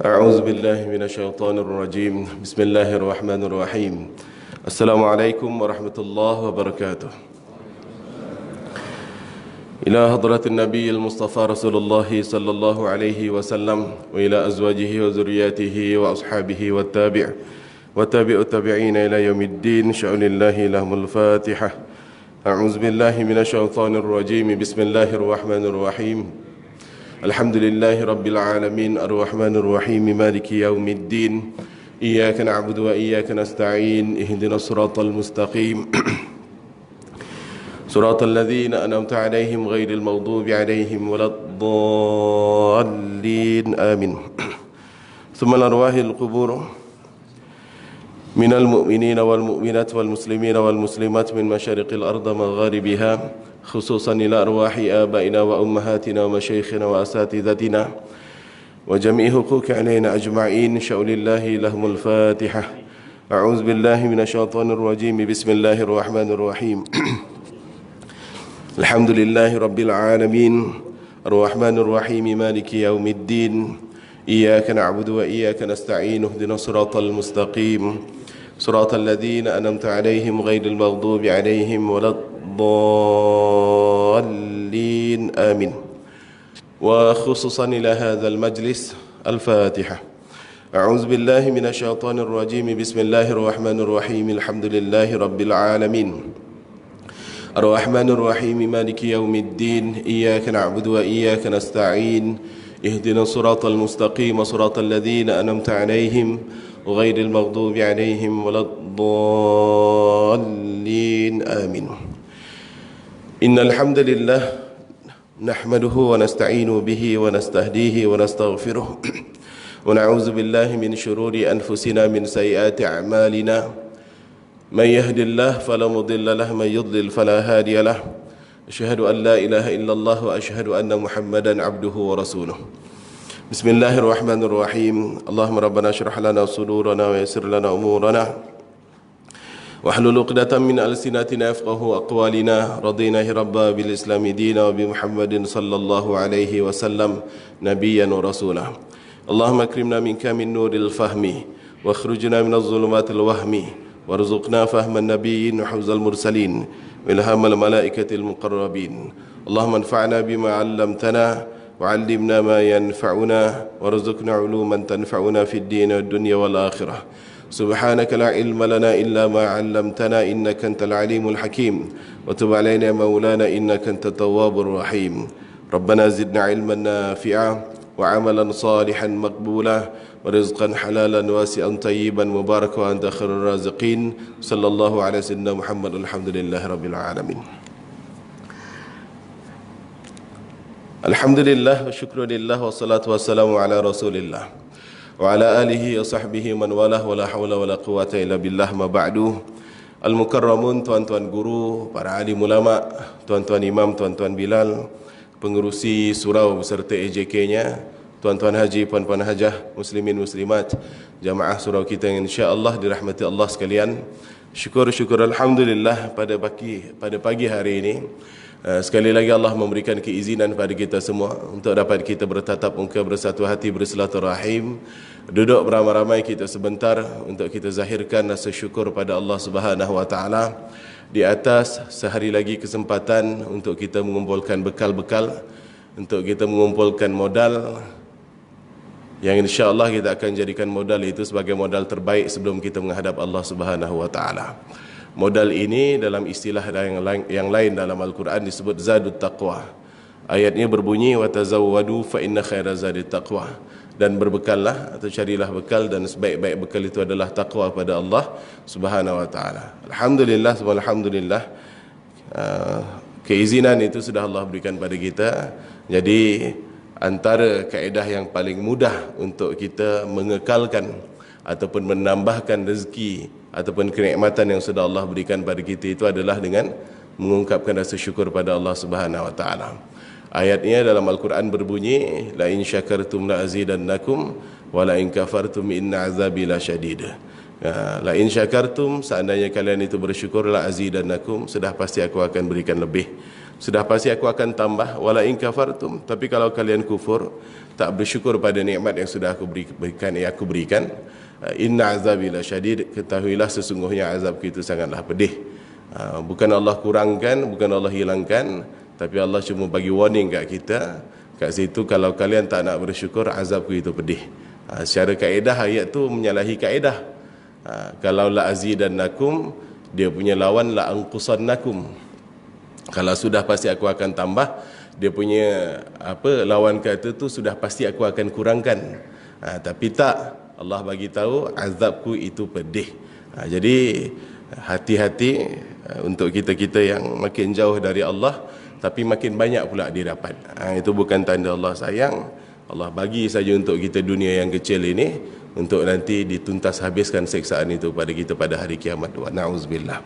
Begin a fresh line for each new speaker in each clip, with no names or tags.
أعوذ بالله من الشيطان الرجيم. بسم الله الرحمن الرحيم. السلام عليكم ورحمة الله وبركاته. إلى حضرة النبي المصطفى رسول الله صلى الله عليه وسلم وإلى أزواجه وذرياته وأصحابه والتابع التابعين إلى يوم الدين. شأن الله لهم الفاتحة. أعوذ بالله من الشيطان الرجيم. بسم الله الرحمن الرحيم. الحمد لله رب العالمين الرحمن الرحيم مالك يوم الدين. إياك نعبد وإياك نستعين. اهدنا الصراط المستقيم صراط الذين أنعمت عليهم غير المغضوب عليهم ولا الضالين آمين. ثم الأرواح القبور من المؤمنين والمؤمنات والمسلمين والمسلمات من مشارق الأرض ومغاربها، خصوصا إلى أرواح آبائنا وأمهاتنا ومشايخنا وأساتذتنا وجميع حقوق علينا أجمعين. شأن الله لهم الفاتحة. أعوذ بالله من الشيطان الرجيم. بسم الله الرحمن الرحيم. الحمد لله رب العالمين الرحمن الرحيم مالك يوم الدين. إياك نعبد وإياك نستعين. اهدنا الصراط المستقيم صراط الذين أنعمت عليهم غير المغضوب عليهم ولا الضالين آمين. وخصوصا إلى هذا المجلس الفاتحة. أعوذ بالله من الشيطان الرجيم. بسم الله الرحمن الرحيم. الحمد لله رب العالمين الرحمن الرحيم مالك يوم الدين. إياك نعبد وإياك نستعين. اهدنا الصراط المستقيم صراط الذين أنعمت عليهم غير المغضوب عليهم ولا الضالين آمين. إن الحمد لله نحمده ونستعين به ونستهديه ونستغفره ونعوذ بالله من شرور أنفسنا من سيئات أعمالنا. من يهد الله فلا مضل له من يضلل فلا هادي له. أشهد أن لا إله إلا الله وأشهد أن محمدا عبده ورسوله. بسم الله الرحمن الرحيم. اللهم ربنا اشرح لنا صدورنا ويسر لنا أمورنا واحلل عقدة من ألسنتنا يفقهوا أقوالنا. رضينا ربا بالإسلام دينا وبمحمد صلى الله عليه وسلم نبيا ورسولا. اللهم اكرمنا منك من نور الفهم واخرجنا من الظلمات الوهم وارزقنا فهم النبيين وحفظ المرسلين وإلهام الملائكة المقربين. اللهم انفعنا بما علمتنا وعلمنا ما ينفعنا وارزقنا علوما تنفعنا في الدين والدنيا والآخرة. سبحانك لا علم لنا إلا ما علمتنا إنك أنت العليم الحكيم. وتب علينا مولانا إنك أنت التواب الرحيم. ربنا زدنا علما نافعا وعملا صالحا مقبولا ورزقا حلالا واسعا طيبا مباركا وأنت خير الرازقين. صلى الله على سيدنا محمد. الحمد لله رب العالمين. Alhamdulillah wa syukrulillah wa salatu wassalamu ala rasulillah wa ala alihi wa sahbihi man walah wa la hawla wa la quwata illa billah. Ma ba'du. Al-mukarramun, tuan-tuan guru, para alim ulama, tuan-tuan imam, tuan-tuan bilal, pengerusi surau beserta AJK-nya, tuan-tuan haji, puan-puan hajah, muslimin muslimat, jamaah surau kita yang insya-Allah dirahmati Allah sekalian. Syukur alhamdulillah pada pagi hari ini sekali lagi Allah memberikan keizinan pada kita semua untuk dapat kita bertatap muka, bersatu hati, bersilaturahim, duduk beramai-ramai kita sebentar untuk kita zahirkan rasa syukur pada Allah Subhanahu wa taala di atas sehari lagi kesempatan untuk kita mengumpulkan bekal-bekal, untuk kita mengumpulkan modal yang insya-Allah kita akan jadikan modal itu sebagai modal terbaik sebelum kita menghadap Allah Subhanahu wa taala. Modal ini dalam istilah yang lain dalam Al-Quran disebut zadut taqwa. Ayatnya berbunyi wa tazawwadu fa inna khaira zadit taqwa. Dan berbekallah atau carilah bekal dan sebaik-baik bekal itu adalah taqwa pada Allah Subhanahu wa taala. Alhamdulillah, alhamdulillah. Keizinan itu sudah Allah berikan pada kita. Jadi antara kaedah yang paling mudah untuk kita mengekalkan ataupun menambahkan rezeki ataupun kenikmatan yang sudah Allah berikan pada kita itu adalah dengan mengungkapkan rasa syukur pada Allah Subhanahu wa taala. Ayatnya dalam Al-Quran berbunyi la in syakartum la azidannakum wa la in kafartum inna azabi lasyadid. La in syakartum, seandainya kalian itu bersyukur, la azidannakum, sudah pasti aku akan berikan lebih. Sudah pasti aku akan tambah. Wala in kafartum, tapi kalau kalian kufur, tak bersyukur pada nikmat yang sudah aku berikan, inna azabi lasyadid, ketahuilah sesungguhnya azabku itu sangatlah pedih. Bukan Allah kurangkan, bukan Allah hilangkan, tapi Allah cuma bagi warning kat kita. Kat situ, kalau kalian tak nak bersyukur, azabku itu pedih. Secara kaedah ayat tu menyalahi kaedah. Kalau la azidannakum, dia punya lawan la anqusannakum. Kalau sudah pasti aku akan tambah, dia punya lawan kata tu sudah pasti aku akan kurangkan. Tapi tak, Allah bagi tahu azabku itu pedih. Jadi hati-hati untuk kita-kita yang makin jauh dari Allah tapi makin banyak pula dia dapat. Itu bukan tanda Allah sayang. Allah bagi saja untuk kita dunia yang kecil ini, untuk nanti dituntas habiskan seksaan itu pada kita pada hari kiamat. Wa na'udzubillah.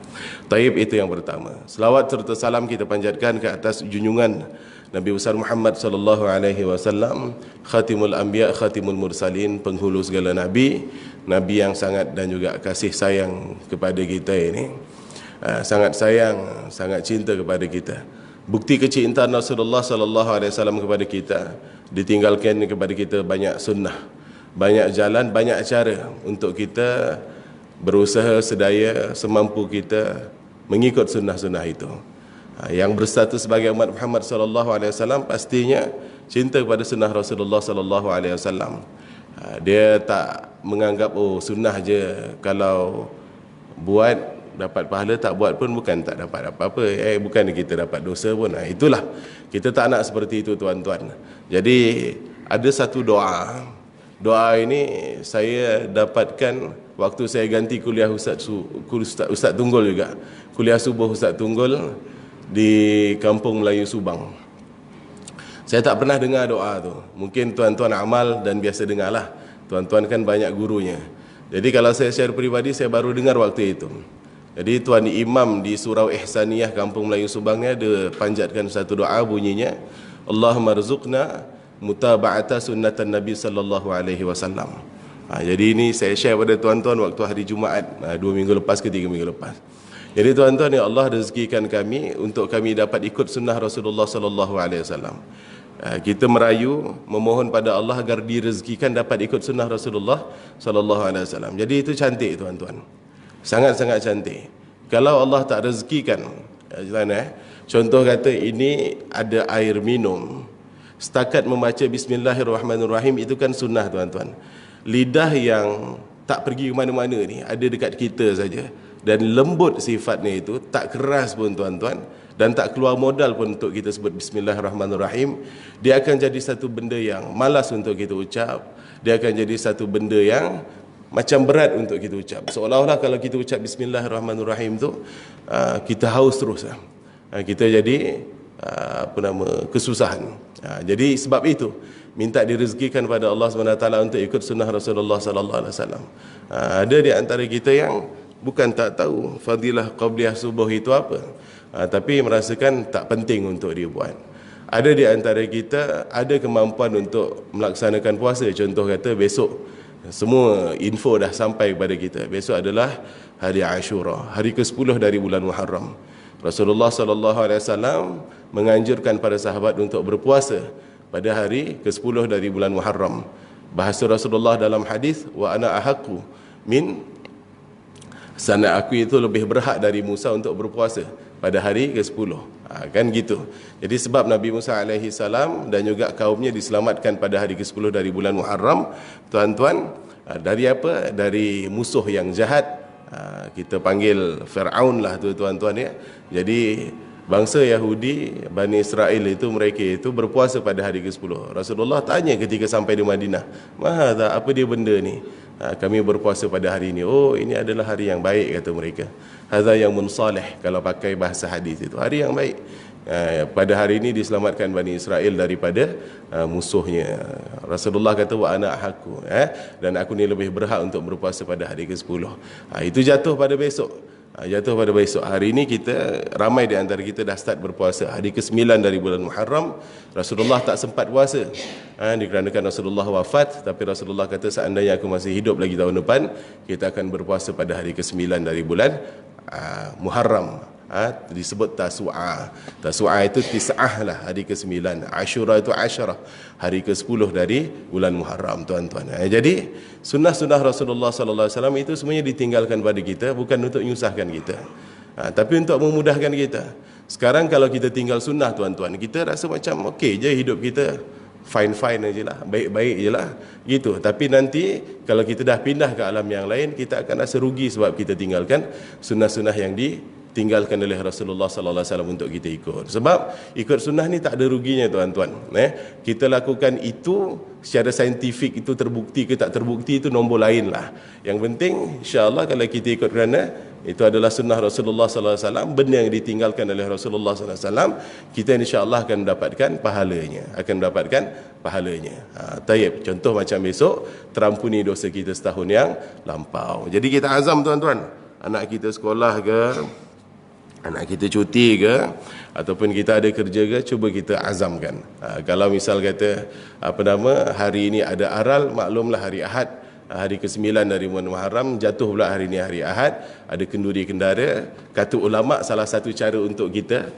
Taib, itu yang pertama. Selawat serta salam kita panjatkan ke atas junjungan Nabi besar Muhammad sallallahu alaihi wasallam, khatimul anbiya, khatimul mursalin, penghulu segala nabi, nabi yang sangat dan juga kasih sayang kepada kita ini. Sangat sayang, sangat cinta kepada kita. Bukti kecintaan Rasulullah sallallahu alaihi wasallam kepada kita, ditinggalkan kepada kita banyak sunnah, banyak jalan, banyak cara untuk kita berusaha sedaya semampu kita mengikut sunnah-sunnah itu. Yang berstatus sebagai umat Muhammad sallallahu alaihi wasallam pastinya cinta kepada sunnah Rasulullah sallallahu alaihi wasallam. Dia tak menganggap sunnah je, kalau buat dapat pahala, tak buat pun bukan tak dapat apa-apa, bukan kita dapat dosa pun. Itulah, kita tak nak seperti itu tuan-tuan. Jadi ada satu doa. Doa ini saya dapatkan waktu saya ganti kuliah Ustaz Tunggul juga. Kuliah subuh Ustaz Tunggul di Kampung Melayu Subang. Saya tak pernah dengar doa tu. Mungkin tuan-tuan amal dan biasa dengarlah. Tuan-tuan kan banyak gurunya. Jadi kalau saya share peribadi, saya baru dengar waktu itu. Jadi tuan imam di Surau Ihsaniyah Kampung Melayu Subang ni ada panjatkan satu doa, bunyinya Allahumma rzuqna mutaba'ata sunnatan Nabi sallallahu alaihi wasallam. Jadi ini saya share pada tuan-tuan waktu hari Jumaat 2 minggu lepas ke 3 minggu lepas. Jadi tuan-tuan, ya Allah rezekikan kami untuk kami dapat ikut sunnah Rasulullah sallallahu alaihi wasallam. Kita merayu memohon pada Allah agar direzekikan dapat ikut sunnah Rasulullah sallallahu alaihi wasallam. Jadi itu cantik tuan-tuan. Sangat-sangat cantik. Kalau Allah tak rezekikan, contoh kata ini ada air minum, setakat membaca Bismillahirrahmanirrahim, itu kan sunnah tuan-tuan. Lidah yang tak pergi ke mana-mana ni, ada dekat kita saja, dan lembut sifatnya itu, tak keras pun tuan-tuan, dan tak keluar modal pun untuk kita sebut Bismillahirrahmanirrahim. Dia akan jadi satu benda yang malas untuk kita ucap. Dia akan jadi satu benda yang macam berat untuk kita ucap. Seolah-olah kalau kita ucap Bismillahirrahmanirrahim tu, kita haus terus. Kita jadi kesusahan. Jadi sebab itu minta direzekikan pada Allah SWT untuk ikut sunnah Rasulullah sallallahu alaihi wasallam. Ada di antara kita yang bukan tak tahu fadilah qabliyah subuh itu apa, tapi merasakan tak penting untuk dia buat. Ada di antara kita ada kemampuan untuk melaksanakan puasa. Contoh kata besok semua info dah sampai kepada kita. Besok adalah hari Ashura, hari ke-10 dari bulan Muharram. Rasulullah sallallahu alaihi wasallam menganjurkan para sahabat untuk berpuasa pada hari ke-10 dari bulan Muharram. Bahasa Rasulullah dalam hadis, wa ana ahaqqu min, sana aku itu lebih berhak dari Musa untuk berpuasa pada hari ke-10. Kan gitu. Jadi sebab Nabi Musa alaihi salam dan juga kaumnya diselamatkan pada hari ke-10 dari bulan Muharram, tuan-tuan, dari apa? Dari musuh yang jahat. Kita panggil Fir'aun lah tu tuan-tuan ya. Jadi bangsa Yahudi, Bani Israel itu, mereka itu berpuasa pada hari ke-10. Rasulullah tanya ketika sampai di Madinah, "Mahadha, apa dia benda ni? Kami berpuasa pada hari ini." "Oh, ini adalah hari yang baik," kata mereka. "Hadza yaumun salih," kalau pakai bahasa hadis itu, hari yang baik. Pada hari ini diselamatkan Bani Israel daripada musuhnya. Rasulullah kata, "Wa ana ahaqu," dan aku ni lebih berhak untuk berpuasa pada hari ke-10. Itu jatuh pada besok. Jatuh pada besok. Hari ini kita, ramai di antara kita dah start berpuasa. Hari ke-9 dari bulan Muharram, Rasulullah tak sempat puasa. Dikarenakan Rasulullah wafat, tapi Rasulullah kata seandainya aku masih hidup lagi tahun depan, kita akan berpuasa pada hari ke-9 dari bulan Muharram. disebut Tasu'a. Tasu'a itu tis'ah lah, hari ke-9. Ashura itu Asyarah, hari ke-10 dari bulan Muharram, tuan-tuan. Jadi sunnah-sunnah Rasulullah sallallahu alaihi wasallam itu semuanya ditinggalkan pada kita bukan untuk menyusahkan kita, tapi untuk memudahkan kita. Sekarang kalau kita tinggal sunnah, tuan-tuan, kita rasa macam okey je hidup kita, fine-fine aje lah, baik-baik je lah gitu. Tapi nanti kalau kita dah pindah ke alam yang lain, kita akan rasa rugi sebab kita tinggalkan sunnah-sunnah yang ditinggalkan oleh Rasulullah sallallahu alaihi wasallam untuk kita ikut. Sebab ikut sunnah ni tak ada ruginya, tuan-tuan. Kita lakukan itu secara saintifik, itu terbukti ke tak terbukti itu nombor lain lah. Yang penting insya-Allah kalau kita ikut kerana itu adalah sunnah Rasulullah sallallahu alaihi wasallam, benda yang ditinggalkan oleh Rasulullah sallallahu alaihi wasallam, kita insya-Allah akan mendapatkan pahalanya. Tayyib, contoh macam besok terampuni dosa kita setahun yang lampau. Jadi kita azam, tuan-tuan, anak kita sekolah ke, anak kita cuti ke, ataupun kita ada kerja ke, cuba kita azamkan. Kalau misal kata hari ini ada aral, maklumlah hari Ahad, hari ke-9 dari bulan Muharram, jatuh pula hari ini hari Ahad, ada kenduri kendara. Kata ulama, salah satu cara untuk kita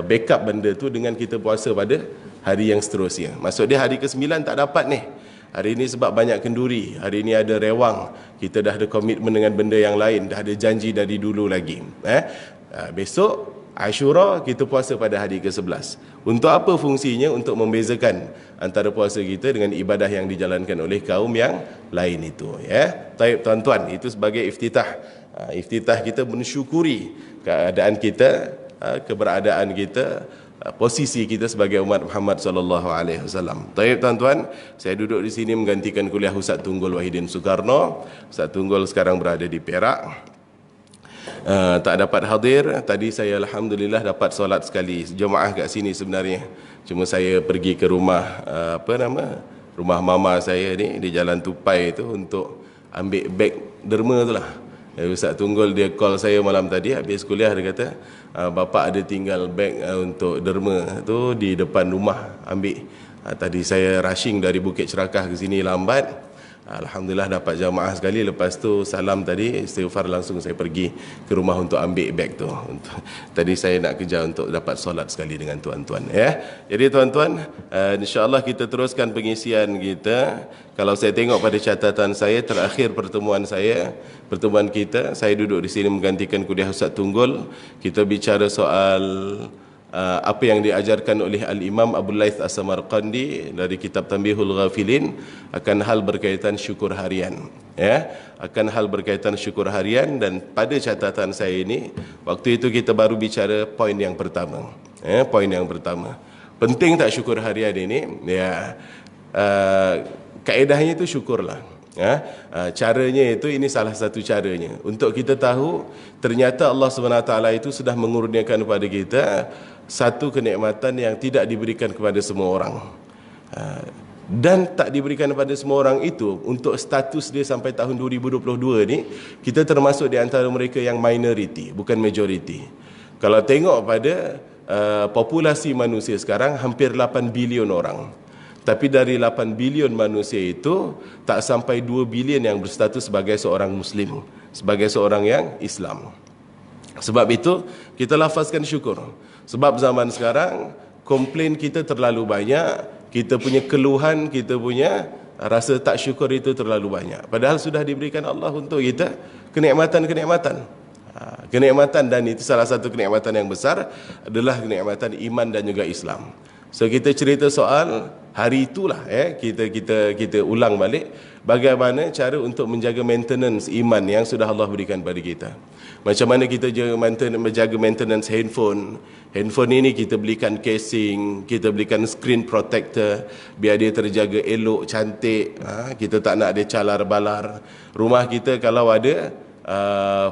backup benda tu dengan kita puasa pada hari yang seterusnya. Maksud dia hari ke-9 tak dapat ni, hari ini sebab banyak kenduri, hari ini ada rewang, kita dah ada komitmen dengan benda yang lain, dah ada janji dari dulu lagi. Besok Ashura kita puasa pada hari ke-11. Untuk apa fungsinya? Untuk membezakan antara puasa kita dengan ibadah yang dijalankan oleh kaum yang lain itu, Taib, tuan-tuan, itu sebagai iftitah. Iftitah kita mensyukuri keadaan kita, keberadaan kita, posisi kita sebagai umat Muhammad sallallahu alaihi wasallam. Taib, tuan-tuan, saya duduk di sini menggantikan kuliah Ustaz Tunggul Wahidin Soekarno. Ustaz Tunggul sekarang berada di Perak. Tak dapat hadir. Tadi saya alhamdulillah dapat solat sekali jemaah kat sini sebenarnya. Cuma saya pergi ke rumah rumah mama saya ni di Jalan Tupai tu untuk ambil beg derma tu lah. Ustaz Tunggul dia call saya malam tadi habis kuliah, dia kata bapa ada tinggal beg untuk derma tu di depan rumah, ambil. Tadi saya rushing dari Bukit Cerakah ke sini lambat. Alhamdulillah dapat jamaah sekali. Lepas tu salam tadi, istighfar, langsung saya pergi ke rumah untuk ambil beg tu. Tadi saya nak kerja untuk dapat solat sekali dengan tuan-tuan, Jadi tuan-tuan, insya-Allah kita teruskan pengisian kita. Kalau saya tengok pada catatan saya, terakhir pertemuan kita, saya duduk di sini menggantikan kuliah Ustaz Tunggul. Kita bicara soal apa yang diajarkan oleh Al-Imam Abu Laith As-Samarqandi dari kitab Tanbihul Ghafilin akan hal berkaitan syukur harian, akan hal berkaitan syukur harian. Dan pada catatan saya ini, waktu itu kita baru bicara poin yang pertama, penting tak syukur harian ini? Kaedahnya itu syukurlah. Caranya itu, ini salah satu caranya untuk kita tahu ternyata Allah SWT itu sudah mengurniakan kepada kita satu kenikmatan yang tidak diberikan kepada semua orang, dan tak diberikan kepada semua orang itu. Untuk status dia sampai tahun 2022 ni, kita termasuk di antara mereka yang minority, bukan majority. Kalau tengok pada populasi manusia sekarang hampir 8 bilion orang, tapi dari 8 bilion manusia itu tak sampai 2 bilion yang berstatus sebagai seorang Muslim, sebagai seorang yang Islam. Sebab itu kita lafazkan syukur. Sebab zaman sekarang komplain kita terlalu banyak, kita punya keluhan, kita punya rasa tak syukur itu terlalu banyak. Padahal sudah diberikan Allah untuk kita kenikmatan-kenikmatan. Dan itu salah satu kenikmatan yang besar adalah kenikmatan iman dan juga Islam. So kita cerita soal hari itulah, kita ulang balik bagaimana cara untuk menjaga maintenance iman yang sudah Allah berikan pada kita. Macam mana kita menjaga maintenance handphone. Handphone ini kita belikan casing, kita belikan screen protector biar dia terjaga elok, cantik. Kita tak nak dia calar-balar. Rumah kita kalau ada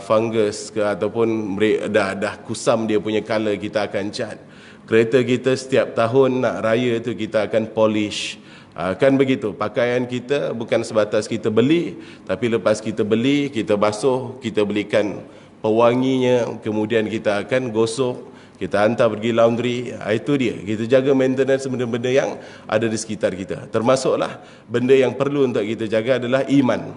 fungus ke ataupun dah kusam dia punya color, kita akan cat. Kereta kita setiap tahun nak raya tu kita akan polish. Kan begitu. Pakaian kita bukan sebatas kita beli, tapi lepas kita beli, kita basuh, kita belikan pewanginya, kemudian kita akan gosok, kita hantar pergi laundry. Itu dia. Kita jaga maintenance benda-benda yang ada di sekitar kita. Termasuklah benda yang perlu untuk kita jaga adalah iman.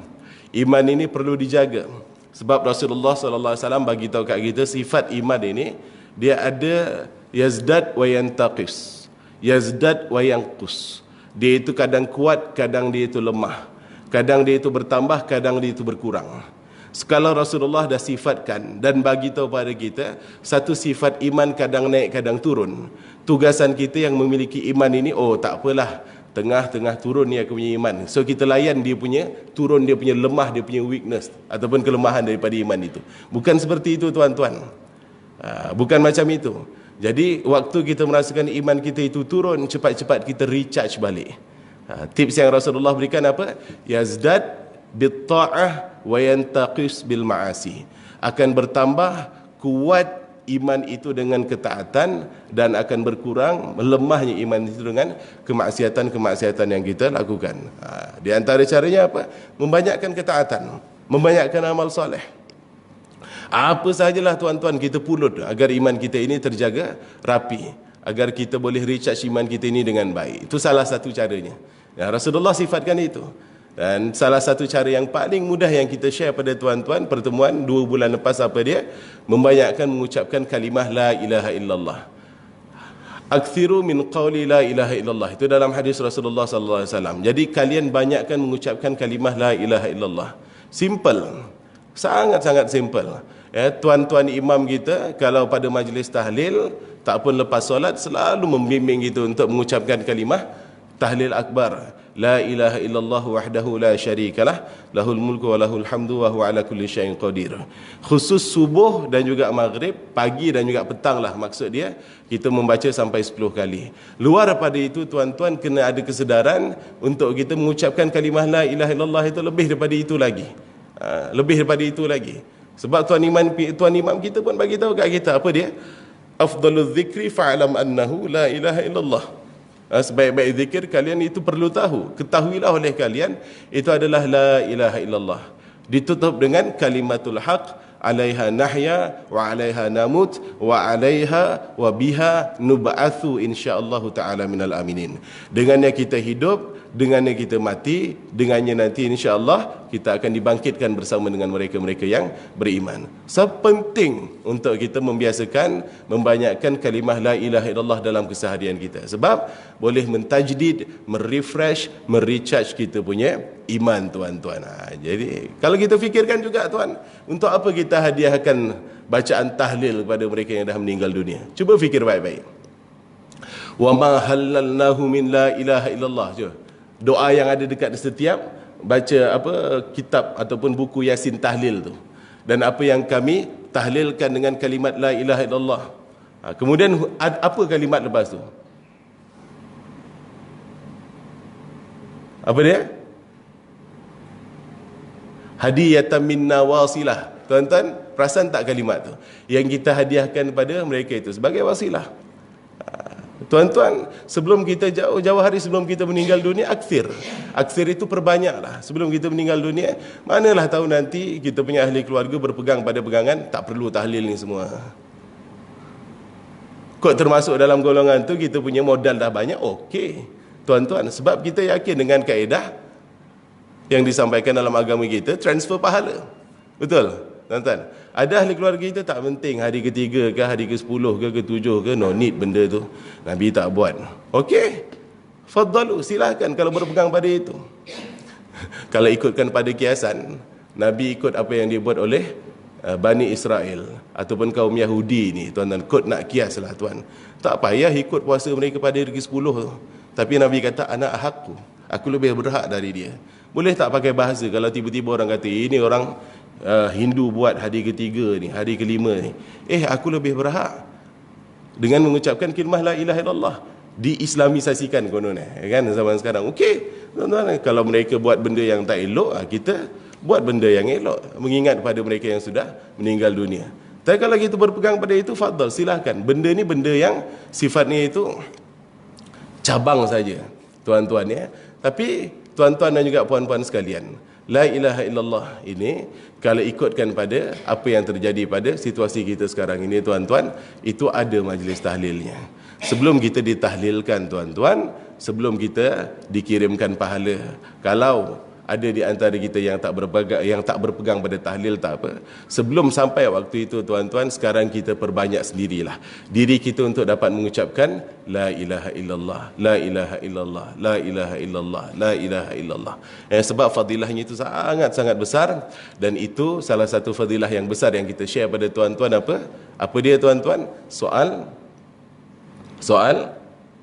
Iman ini perlu dijaga. Sebab Rasulullah sallallahu alaihi wasallam bagi tahu kat kita sifat iman ini dia ada yazdad wa yantaqis. Yazdad wa yanqus. Dia itu kadang kuat, kadang dia itu lemah. Kadang dia itu bertambah, kadang dia itu berkurang. Sekala Rasulullah dah sifatkan dan bagi tahu pada kita satu sifat iman kadang naik, kadang turun. Tugasan kita yang memiliki iman ini, oh tak apalah, tengah-tengah turun ni aku punya iman. So kita layan dia punya turun, dia punya lemah, dia punya weakness ataupun kelemahan daripada iman itu. Bukan seperti itu tuan-tuan. Bukan macam itu. Jadi waktu kita merasakan iman kita itu turun, cepat-cepat kita recharge balik. Tips yang Rasulullah berikan apa? Yazdad bitta'ah wa yantaqis bil ma'asi. Akan bertambah kuat iman itu dengan ketaatan dan akan berkurang melemahnya iman itu dengan kemaksiatan-kemaksiatan yang kita lakukan. Di antara caranya apa? Membanyakkan ketaatan, membanyakkan amal soleh. Apa sahajalah tuan-tuan kita pulut agar iman kita ini terjaga rapi, agar kita boleh recharge iman kita ini dengan baik. Itu salah satu caranya. Rasulullah sifatkan itu. Dan salah satu cara yang paling mudah yang kita share pada tuan-tuan, pertemuan 2 bulan lepas apa dia? Membanyakkan mengucapkan kalimah la ilaha illallah. Akthiru min qawli la ilaha illallah. Itu dalam hadis Rasulullah sallallahu alaihi wasallam. Jadi kalian banyakkan mengucapkan kalimah la ilaha illallah. Simple. Sangat-sangat simple. Tuan-tuan imam kita kalau pada majlis tahlil tak pun lepas solat selalu membimbing kita untuk mengucapkan kalimah tahlil akbar. La ilaha illallah wahdahu la syarikalah lahul mulku wa lahul hamdu wa huwa ala kulli syai'in qadir. Khusus subuh dan juga maghrib, pagi dan juga petang lah maksud dia, kita membaca sampai 10 kali. Luar daripada itu tuan-tuan kena ada kesedaran untuk kita mengucapkan kalimah la ilaha illallah itu lebih daripada itu lagi. Lebih daripada itu lagi. Sebab tuan imam kita pun bagi tahu kat kita apa dia? Afdalul zikri fa'lam annahu la ilaha illallah. Sebaik-baik zikir kalian itu perlu tahu, ketahuilah oleh kalian itu adalah la ilaha illallah. Ditutup dengan kalimatul haq, alaiha nahya wa alaiha namut wa alaiha wa biha nub'atsu insyaallah taala minal aminin. Dengannya kita hidup, dengannya kita mati, dengannya nanti insya-Allah kita akan dibangkitkan bersama dengan mereka-mereka yang beriman. Penting untuk kita membiasakan membanyakkan kalimah la ilaha illallah dalam keseharian kita. Sebab boleh mentajdid, merefresh, merecharge kita punya iman tuan-tuan. Jadi kalau kita fikirkan juga tuan, untuk apa kita hadiahkan bacaan tahlil kepada mereka yang dah meninggal dunia? Cuba fikir baik-baik. Wa ma halalnahu min la ilaha illallah. Doa yang ada dekat setiap baca kitab ataupun buku Yasin tahlil tu. Dan apa yang kami tahlilkan dengan kalimat la ilaha illallah. Kemudian apa kalimat lepas tu? Apa dia? Hadiyatan minna wasilah. Tuan-tuan, perasan tak kalimat tu? Yang kita hadiahkan kepada mereka itu sebagai wasilah. Tuan-tuan, sebelum kita jauh-jauh hari sebelum kita meninggal dunia, aksir itu perbanyaklah. Sebelum kita meninggal dunia, manalah tahu nanti kita punya ahli keluarga berpegang pada pegangan tak perlu tahlil ni semua. Kok termasuk dalam golongan tu kita punya modal dah banyak, okey. Tuan-tuan, sebab kita yakin dengan kaedah yang disampaikan dalam agama kita, transfer pahala. Betul? Tuan-tuan, ada ahli keluarga kita tak penting hari ke-3 ke, hari ke-10 ke, ke-7 ke, no need benda tu. Nabi tak buat. Okey, faddalu, silakan kalau berpegang pada itu. Kalau ikutkan pada kiasan, Nabi ikut apa yang dibuat oleh Bani Israel ataupun kaum Yahudi ni, tuan-tuan, kod nak kias lah tuan. Tak payah ikut puasa mereka pada hari ke-10 tu. Tapi Nabi kata, anak aku lebih berhak dari dia. Boleh tak pakai bahasa kalau tiba-tiba orang kata, ini orang Hindu buat hari ke-3 ni, hari ke-5 ni. Aku lebih berhak dengan mengucapkan kalimah la ilaha illallah. Diislamisasikan konon kan zaman sekarang. Okey, tuan-tuan, kalau mereka buat benda yang tak elok, kita buat benda yang elok, mengingat pada mereka yang sudah meninggal dunia. Tapi kalau kita berpegang pada itu, fadal, silahkan. Benda ni benda yang sifatnya itu cabang saja, tuan-tuan ya. Tapi tuan-tuan dan juga puan-puan sekalian, la ilaha illallah ini kalau ikutkan pada apa yang terjadi pada situasi kita sekarang ini tuan-tuan, itu ada majlis tahlilnya. Sebelum kita ditahlilkan tuan-tuan, sebelum kita dikirimkan pahala, kalau ada di antara kita yang tak berpegang pada tahlil, tak apa. Sebelum sampai waktu itu tuan-tuan, sekarang kita perbanyak sendirilah diri kita untuk dapat mengucapkan la ilaha illallah, la ilaha illallah, la ilaha illallah, la ilaha illallah. Sebab fadilahnya itu sangat-sangat besar, dan itu salah satu fadilah yang besar yang kita share pada tuan-tuan. Apa dia tuan-tuan? Soal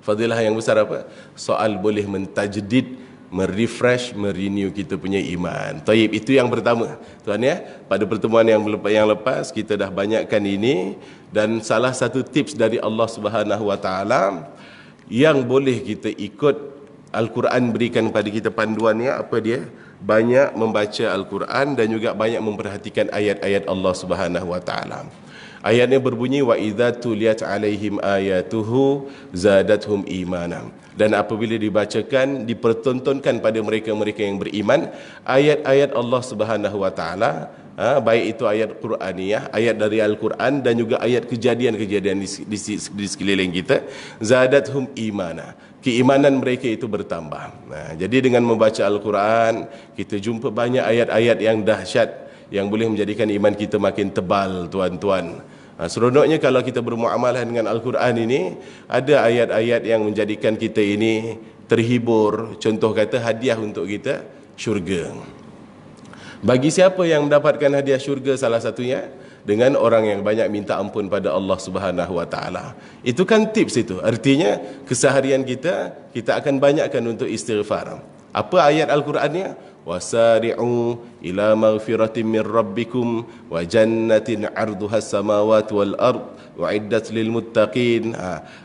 fadilah yang besar apa? Soal boleh mentajdid, merefresh, merenew kita punya iman. Taib, itu yang pertama. Tuan ya, pada pertemuan yang lepas kita dah banyakkan ini, dan salah satu tips dari Allah Subhanahu wa taala yang boleh kita ikut, Al-Quran berikan pada kita panduannya, apa dia? Banyak membaca Al-Quran dan juga banyak memperhatikan ayat-ayat Allah Subhanahu wa taala. Ayatnya berbunyi, wa idza tuliyat alaihim ayatuhu zadathum imanan. Dan apabila dibacakan, dipertontonkan pada mereka-mereka yang beriman ayat-ayat Allah Subhanahu wa taala, baik itu ayat Quraniyah, ayat dari Al-Quran, dan juga ayat kejadian-kejadian di sekeliling kita, zadathum imana, keimanan mereka itu bertambah. Jadi dengan membaca Al-Quran, kita jumpa banyak ayat-ayat yang dahsyat yang boleh menjadikan iman kita makin tebal tuan-tuan. Seronoknya kalau kita bermuamalah dengan Al-Quran ini, ada ayat-ayat yang menjadikan kita ini terhibur. Contoh kata, hadiah untuk kita syurga. Bagi siapa yang mendapatkan hadiah syurga, salah satunya dengan orang yang banyak minta ampun pada Allah Subhanahu wa taala. Itu kan tips itu. Artinya keseharian kita akan banyakkan untuk istighfar. Apa ayat Al-Qurannya? Wasari'u ila maghfiratin min rabbikum wa jannatin 'arduha as-samawati wal ard wa'iddat lil muttaqin.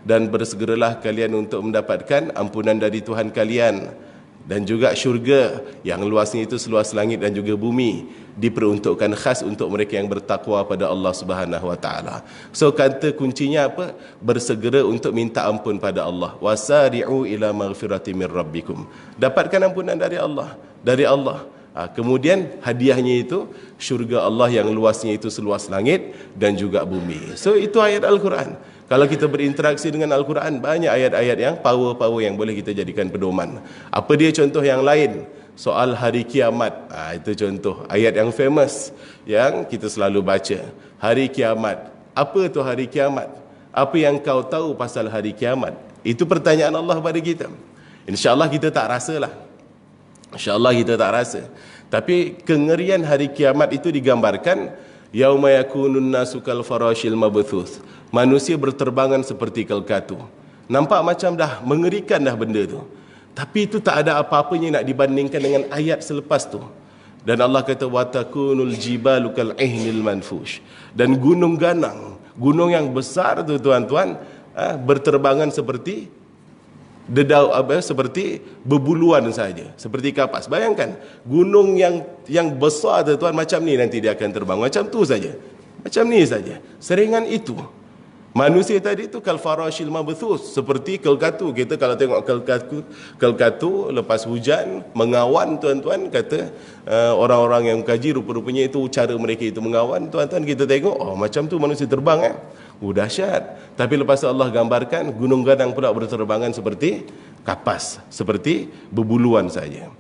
Dan bersegeralah kalian untuk mendapatkan ampunan dari Tuhan kalian, dan juga syurga yang luasnya itu seluas langit dan juga bumi, diperuntukkan khas untuk mereka yang bertakwa pada Allah Subhanahu wa taala. So kata kuncinya apa? Bersegera untuk minta ampun pada Allah. Wasari'u ila maghfiratin min rabbikum. Dapatkan ampunan dari Allah. Kemudian hadiahnya itu syurga Allah yang luasnya itu seluas langit dan juga bumi. So itu ayat Al-Quran. Kalau kita berinteraksi dengan Al-Quran, banyak ayat-ayat yang power yang boleh kita jadikan pedoman. Apa dia contoh yang lain? Soal hari kiamat. Itu contoh ayat yang famous yang kita selalu baca. Hari kiamat. Apa tu hari kiamat? Apa yang kau tahu pasal hari kiamat? Itu pertanyaan Allah pada kita. InsyaAllah kita tak rasalah. InsyaAllah kita tak rasa. Tapi kengerian hari kiamat itu digambarkan, yauma yakunun nasu kal farashil mabthuth. Manusia berterbangan seperti kelkatu. Nampak macam dah mengerikan dah benda tu. Tapi itu tak ada apa-apanya nak dibandingkan dengan ayat selepas tu. Dan Allah kata watakunul jibalu kal ihnil manfush. Dan gunung ganang, gunung yang besar tu tuan-tuan, berterbangan seperti seperti bebuluan saja, seperti kapas. Bayangkan gunung yang besar tu tuan, macam ni nanti dia akan terbang, macam tu saja, macam ni saja, seringan itu. Manusia tadi tu kal farashil mabthus, seperti kelkatu. Kita kalau tengok kelkatu lepas hujan mengawan tuan-tuan, kata orang-orang yang kaji, rupa-rupanya itu cara mereka itu mengawan tuan-tuan. Kita tengok, oh macam tu manusia terbang dahsyat. Tapi lepas tu Allah gambarkan gunung gadang pula berterbangan seperti kapas, seperti bebuluan saja.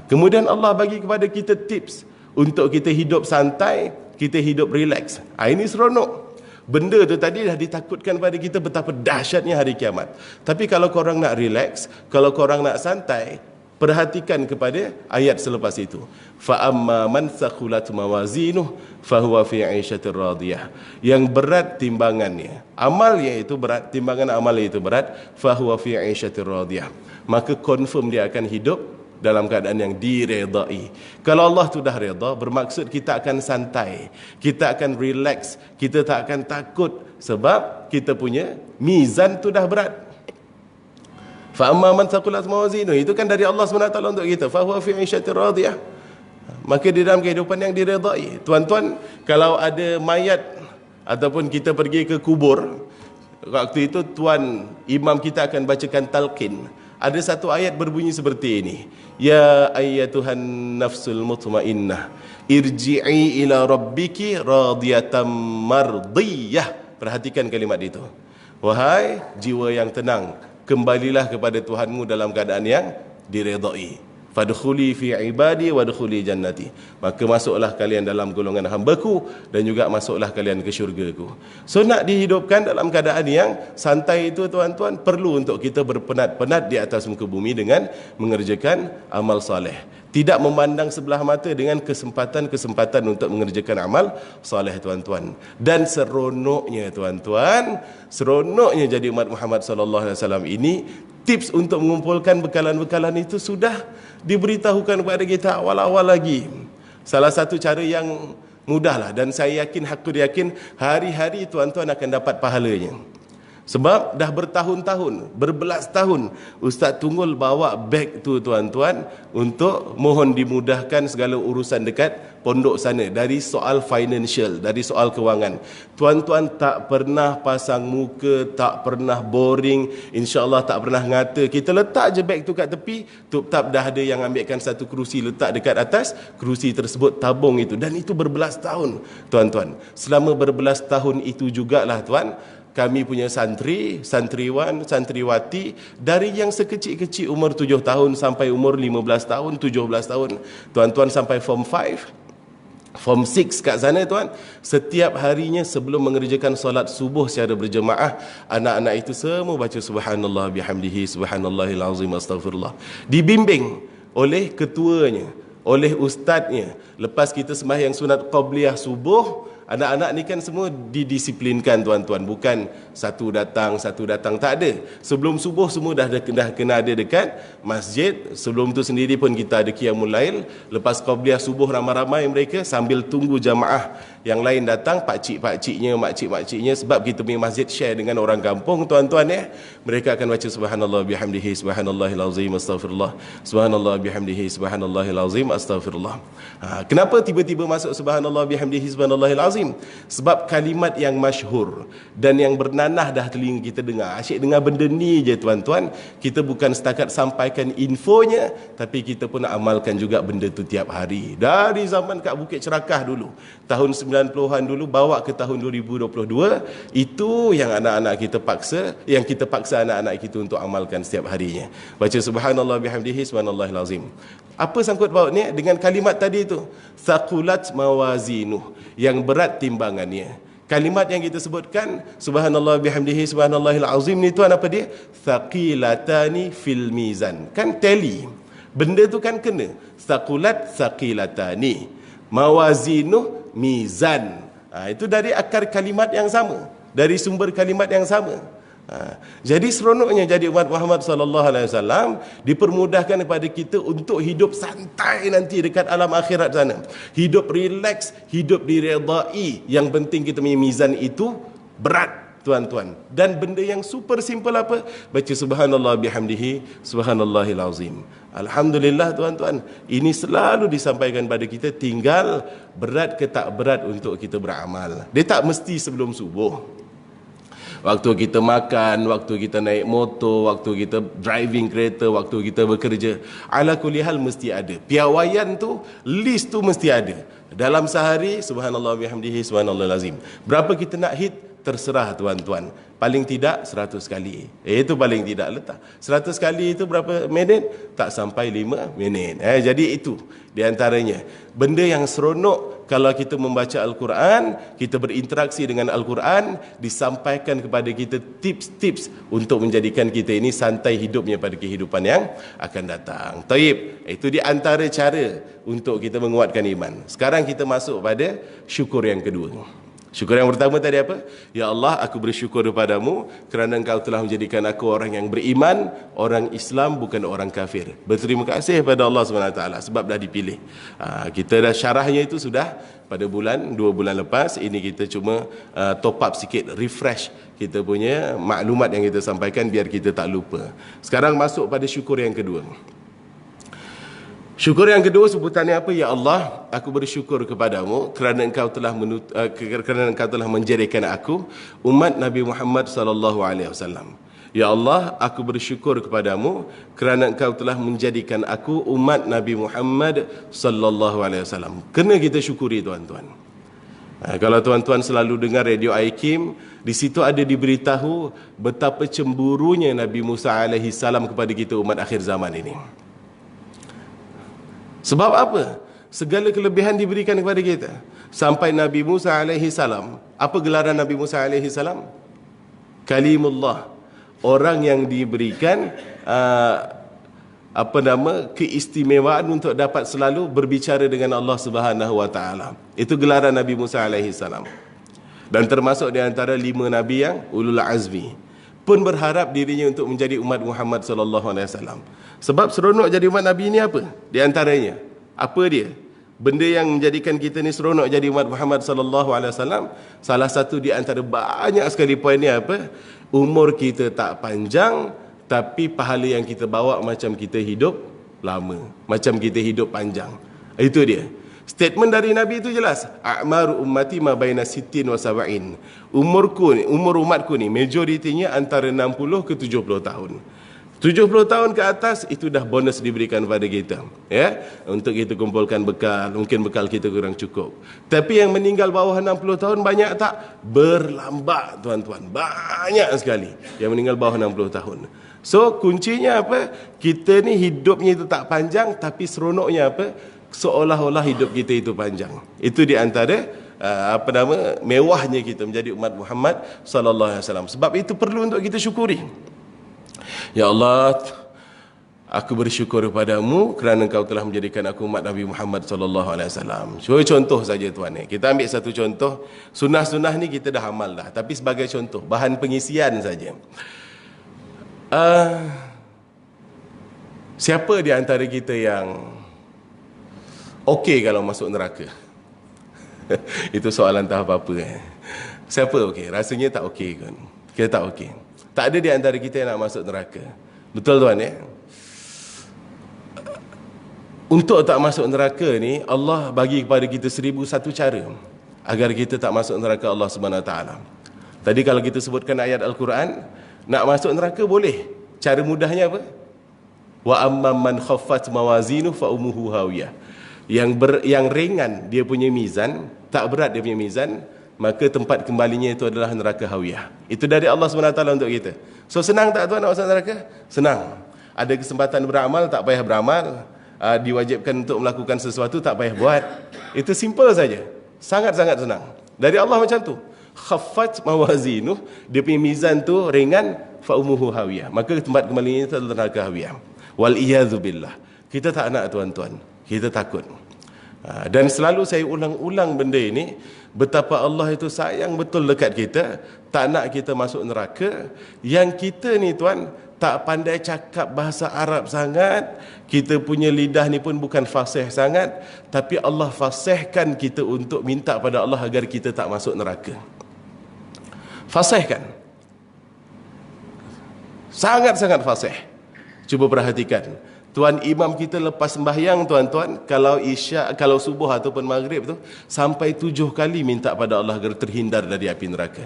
Kemudian Allah bagi kepada kita tips untuk kita hidup santai, kita hidup relax. Ini seronok. Benda tu tadi dah ditakutkan pada kita betapa dahsyatnya hari kiamat. Tapi kalau korang nak relax, kalau korang nak santai, perhatikan kepada ayat selepas itu. Fa amma man thaqulat mawazinuh fahuwa fi 'ishatir radiyah. Yang berat timbangannya, amalnya itu berat, timbangan amalnya itu berat, fahuwa fi 'ishatir radiyah. Maka confirm dia akan hidup dalam keadaan yang diredai. Kalau Allah tu dah reda, bermaksud kita akan santai, kita akan relax, kita tak akan takut, sebab kita punya mizan tu dah berat. Fa amma man thaqulat mawazinuh, itu kan dari Allah SWT untuk kita. Fa huwa fi 'ishatir radiyah. Maka di dalam kehidupan yang diredai. Tuan-tuan, kalau ada mayat ataupun kita pergi ke kubur, waktu itu tuan imam kita akan bacakan talqin. Ada satu ayat berbunyi seperti ini. Ya ayyatuhan nafsul mutmainnah, irji'i ila rabbiki radiyatan mardiyah. Perhatikan kalimat itu. Wahai jiwa yang tenang, kembalilah kepada Tuhanmu dalam keadaan yang diredai. Fadkhuli fi ibadi wadkhuli jannati. Maka masuklah kalian dalam golongan hamba-Ku dan juga masuklah kalian ke syurga-Ku. So nak dihidupkan dalam keadaan yang santai itu tuan-tuan, perlu untuk kita berpenat-penat di atas muka bumi dengan mengerjakan amal soleh. Tidak memandang sebelah mata dengan kesempatan-kesempatan untuk mengerjakan amal soleh tuan-tuan. Dan seronoknya tuan-tuan, seronoknya jadi umat Muhammad sallallahu alaihi wasallam ini, tips untuk mengumpulkan bekalan-bekalan itu sudah diberitahukan kepada kita awal-awal lagi. Salah satu cara yang mudahlah, dan saya aku yakin hari-hari tuan-tuan akan dapat pahalanya. Sebab dah bertahun-tahun, berbelas tahun Ustaz Tunggul bawa beg tu tuan-tuan untuk mohon dimudahkan segala urusan dekat pondok sana. Dari soal financial, dari soal kewangan, tuan-tuan tak pernah pasang muka, tak pernah boring, insya-Allah tak pernah ngata. Kita letak je beg tu kat tepi, tup-tap dah ada yang ambilkan satu kerusi letak dekat atas kerusi tersebut, tabung itu. Dan itu berbelas tahun tuan-tuan. Selama berbelas tahun itu jugalah tuan, kami punya santri, santriwan, santriwati, dari yang sekecil-kecil umur 7 tahun sampai umur 15 tahun, 17 tahun, tuan-tuan sampai form 5, form 6 kat sana tuan, setiap harinya sebelum mengerjakan solat subuh secara berjemaah, anak-anak itu semua baca subhanallah bihamdihi, subhanallahil azim, astaghfirullah. Dibimbing oleh ketuanya, oleh ustaznya. Lepas kita sembahyang sunat qabliyah subuh, anak-anak ni kan semua didisiplinkan tuan-tuan. Bukan satu datang, tak ada. Sebelum subuh semua dah kena ada dekat masjid. Sebelum tu sendiri pun kita ada qiyamul lail. Lepas qabliyah subuh ramai-ramai mereka sambil tunggu jamaah yang lain datang, pakcik-pakciknya, makcik-makciknya. Sebab kita punya masjid share dengan orang kampung tuan-tuan ya. Mereka akan baca subhanallah bihamdihi, subhanallahil azim, astaghfirullah, subhanallah bihamdihi, subhanallahil azim, astaghfirullah. Kenapa tiba-tiba masuk subhanallah bihamdihi, subhanallahil azim? Sebab kalimat yang masyhur dan yang bernanah dah telinga kita dengar. Asyik dengar benda ni je tuan-tuan. Kita bukan setakat sampaikan infonya, tapi kita pun amalkan juga benda tu tiap hari. Dari zaman kat Bukit Cerakah dulu, tahun 90-an dulu, bawa ke tahun 2022, itu yang anak-anak kita paksa, yang kita paksa anak-anak kita untuk amalkan setiap harinya. Baca subhanallah bihamdihi, subhanallahil azim. Apa sangkut pautnya dengan kalimat tadi itu? Thaqulat mawazinuh, yang berat timbangannya. Kalimat yang kita sebutkan subhanallah bihamdihi, subhanallahil azim ni tuan, apa dia? Thaqilatani fil mizan. Kan tally. Benda tu kan kena. Thaqulat thaqilatani. Mawazinuh mizan. Itu dari akar kalimat yang sama, dari sumber kalimat yang sama. Jadi seronoknya jadi umat Muhammad sallallahu alaihi wasallam, dipermudahkan kepada kita untuk hidup santai nanti dekat alam akhirat sana. Hidup relax, hidup diredai. Yang penting kita punya mizan itu berat tuan-tuan. Dan benda yang super simple apa? Baca subhanallah bihamdihi, subhanallahil azim. Alhamdulillah tuan-tuan, ini selalu disampaikan pada kita, tinggal berat ke tak berat untuk kita beramal. Dia tak mesti sebelum subuh. Waktu kita makan, waktu kita naik motor, waktu kita driving kereta, waktu kita bekerja, ala kulli hal mesti ada. Piawaian tu, list tu mesti ada. Dalam sehari, subhanallah bihamdihi, subhanallahil azim. Berapa kita nak hit? Terserah tuan-tuan. Paling tidak 100 kali. Itu paling tidak letak. 100 kali itu berapa minit? Tak sampai 5 minit. Jadi itu di antaranya. Benda yang seronok kalau kita membaca Al-Quran, kita berinteraksi dengan Al-Quran, disampaikan kepada kita tips-tips untuk menjadikan kita ini santai hidupnya pada kehidupan yang akan datang. Taib. Itu di antara cara untuk kita menguatkan iman. Sekarang kita masuk pada syukur yang kedua. Syukur yang pertama tadi apa? Ya Allah, aku bersyukur kepadamu kerana engkau telah menjadikan aku orang yang beriman, orang Islam, bukan orang kafir. Berterima kasih kepada Allah SWT sebab dah dipilih. Kita dah syarahnya itu sudah pada 2 bulan lepas. Ini kita cuma top up sikit, refresh kita punya maklumat yang kita sampaikan biar kita tak lupa. Sekarang masuk pada syukur yang kedua. Syukur yang kedua sebutannya apa? Ya Allah, aku bersyukur kepadamu kerana engkau telah menjadikan aku umat Nabi Muhammad sallallahu alaihi wasallam. Ya Allah, aku bersyukur kepadamu kerana engkau telah menjadikan aku umat Nabi Muhammad sallallahu alaihi wasallam. Kena kita syukuri tuan-tuan. Kalau tuan-tuan selalu dengar radio Aikim, di situ ada diberitahu betapa cemburunya Nabi Musa alaihi salam kepada kita umat akhir zaman ini. Sebab apa? Segala kelebihan diberikan kepada kita. Sampai Nabi Musa alaihi salam, apa gelaran Nabi Musa alaihi salam? Kalimullah. Orang yang diberikan keistimewaan untuk dapat selalu berbicara dengan Allah Subhanahu wa taala. Itu gelaran Nabi Musa alaihi salam. Dan termasuk di antara 5 nabi yang ulul azmi. Pun berharap dirinya untuk menjadi umat Muhammad sallallahu alaihi wasallam. Sebab seronok jadi umat nabi ni apa? Di antaranya, apa dia? Benda yang menjadikan kita ni seronok jadi umat Muhammad sallallahu alaihi wasallam, salah satu di antara banyak sekali poinnya apa? Umur kita tak panjang, tapi pahala yang kita bawa macam kita hidup lama, macam kita hidup panjang. Itu dia. Statement dari Nabi itu jelas. A'maru ummati ma baina sittin wa sab'in. Umur umatku ni majoritinya antara 60 ke 70 tahun. 70 tahun ke atas itu dah bonus diberikan kepada kita, ya, untuk kita kumpulkan bekal. Mungkin bekal kita kurang cukup. Tapi yang meninggal bawah 60 tahun banyak tak? Berlambak, tuan-tuan. Banyak sekali yang meninggal bawah 60 tahun. So kuncinya apa? Kita ni hidupnya itu tak panjang, tapi seronoknya apa? Seolah-olah hidup kita itu panjang. Itu di antara mewahnya kita menjadi umat Muhammad sallallahu alaihi wasallam. Sebab itu perlu untuk kita syukuri. Ya Allah, aku bersyukur kepadamu kerana Engkau telah menjadikan aku umat Nabi Muhammad sallallahu alaihi wasallam. Cuba contoh saja tuan. Kita ambil satu contoh. Sunnah-sunnah ni kita dah amal dah, tapi sebagai contoh, bahan pengisian saja. Siapa di antara kita yang okey kalau masuk neraka? Itu soalan tak apa-apa. Siapa okey? Rasanya tak okey kan? Kita tak okey. Tak ada di antara kita yang nak masuk neraka. Betul tuan ya? Untuk tak masuk neraka ni, Allah bagi kepada kita 1001 cara agar kita tak masuk neraka Allah Subhanahu Wa Taala. Tadi kalau kita sebutkan ayat Al-Quran, nak masuk neraka boleh. Cara mudahnya apa? Wa amman man khaffat mawazinu fa ummuhu hawiyah. Yang ringan dia punya mizan, tak berat dia punya mizan, maka tempat kembalinya itu adalah neraka hawiyah. Itu dari Allah SWT untuk kita. So senang tak tuan nak masuk neraka? Senang. Ada kesempatan beramal, tak payah beramal. Diwajibkan untuk melakukan sesuatu, tak payah buat. Itu simple saja. Sangat-sangat senang. Dari Allah macam tu. Khaffat mawazinuh, dia punya mizan tu ringan, fa ummuhu hawiyah. Maka tempat kembalinya itu adalah neraka hawiyah. Wal iyadzu billah. Kita tak nak tuan-tuan. Kita takut. Dan selalu saya ulang-ulang benda ini, betapa Allah itu sayang betul dekat kita, tak nak kita masuk neraka. Yang kita ni tuan, tak pandai cakap bahasa Arab sangat, kita punya lidah ni pun bukan fasih sangat, tapi Allah fasihkan kita untuk minta pada Allah agar kita tak masuk neraka. Fasihkan. Sangat-sangat fasih. Cuba perhatikan. Tuan imam kita lepas sembahyang tuan-tuan, kalau isyak, kalau subuh ataupun maghrib tu, sampai 7 kali minta pada Allah agar terhindar dari api neraka.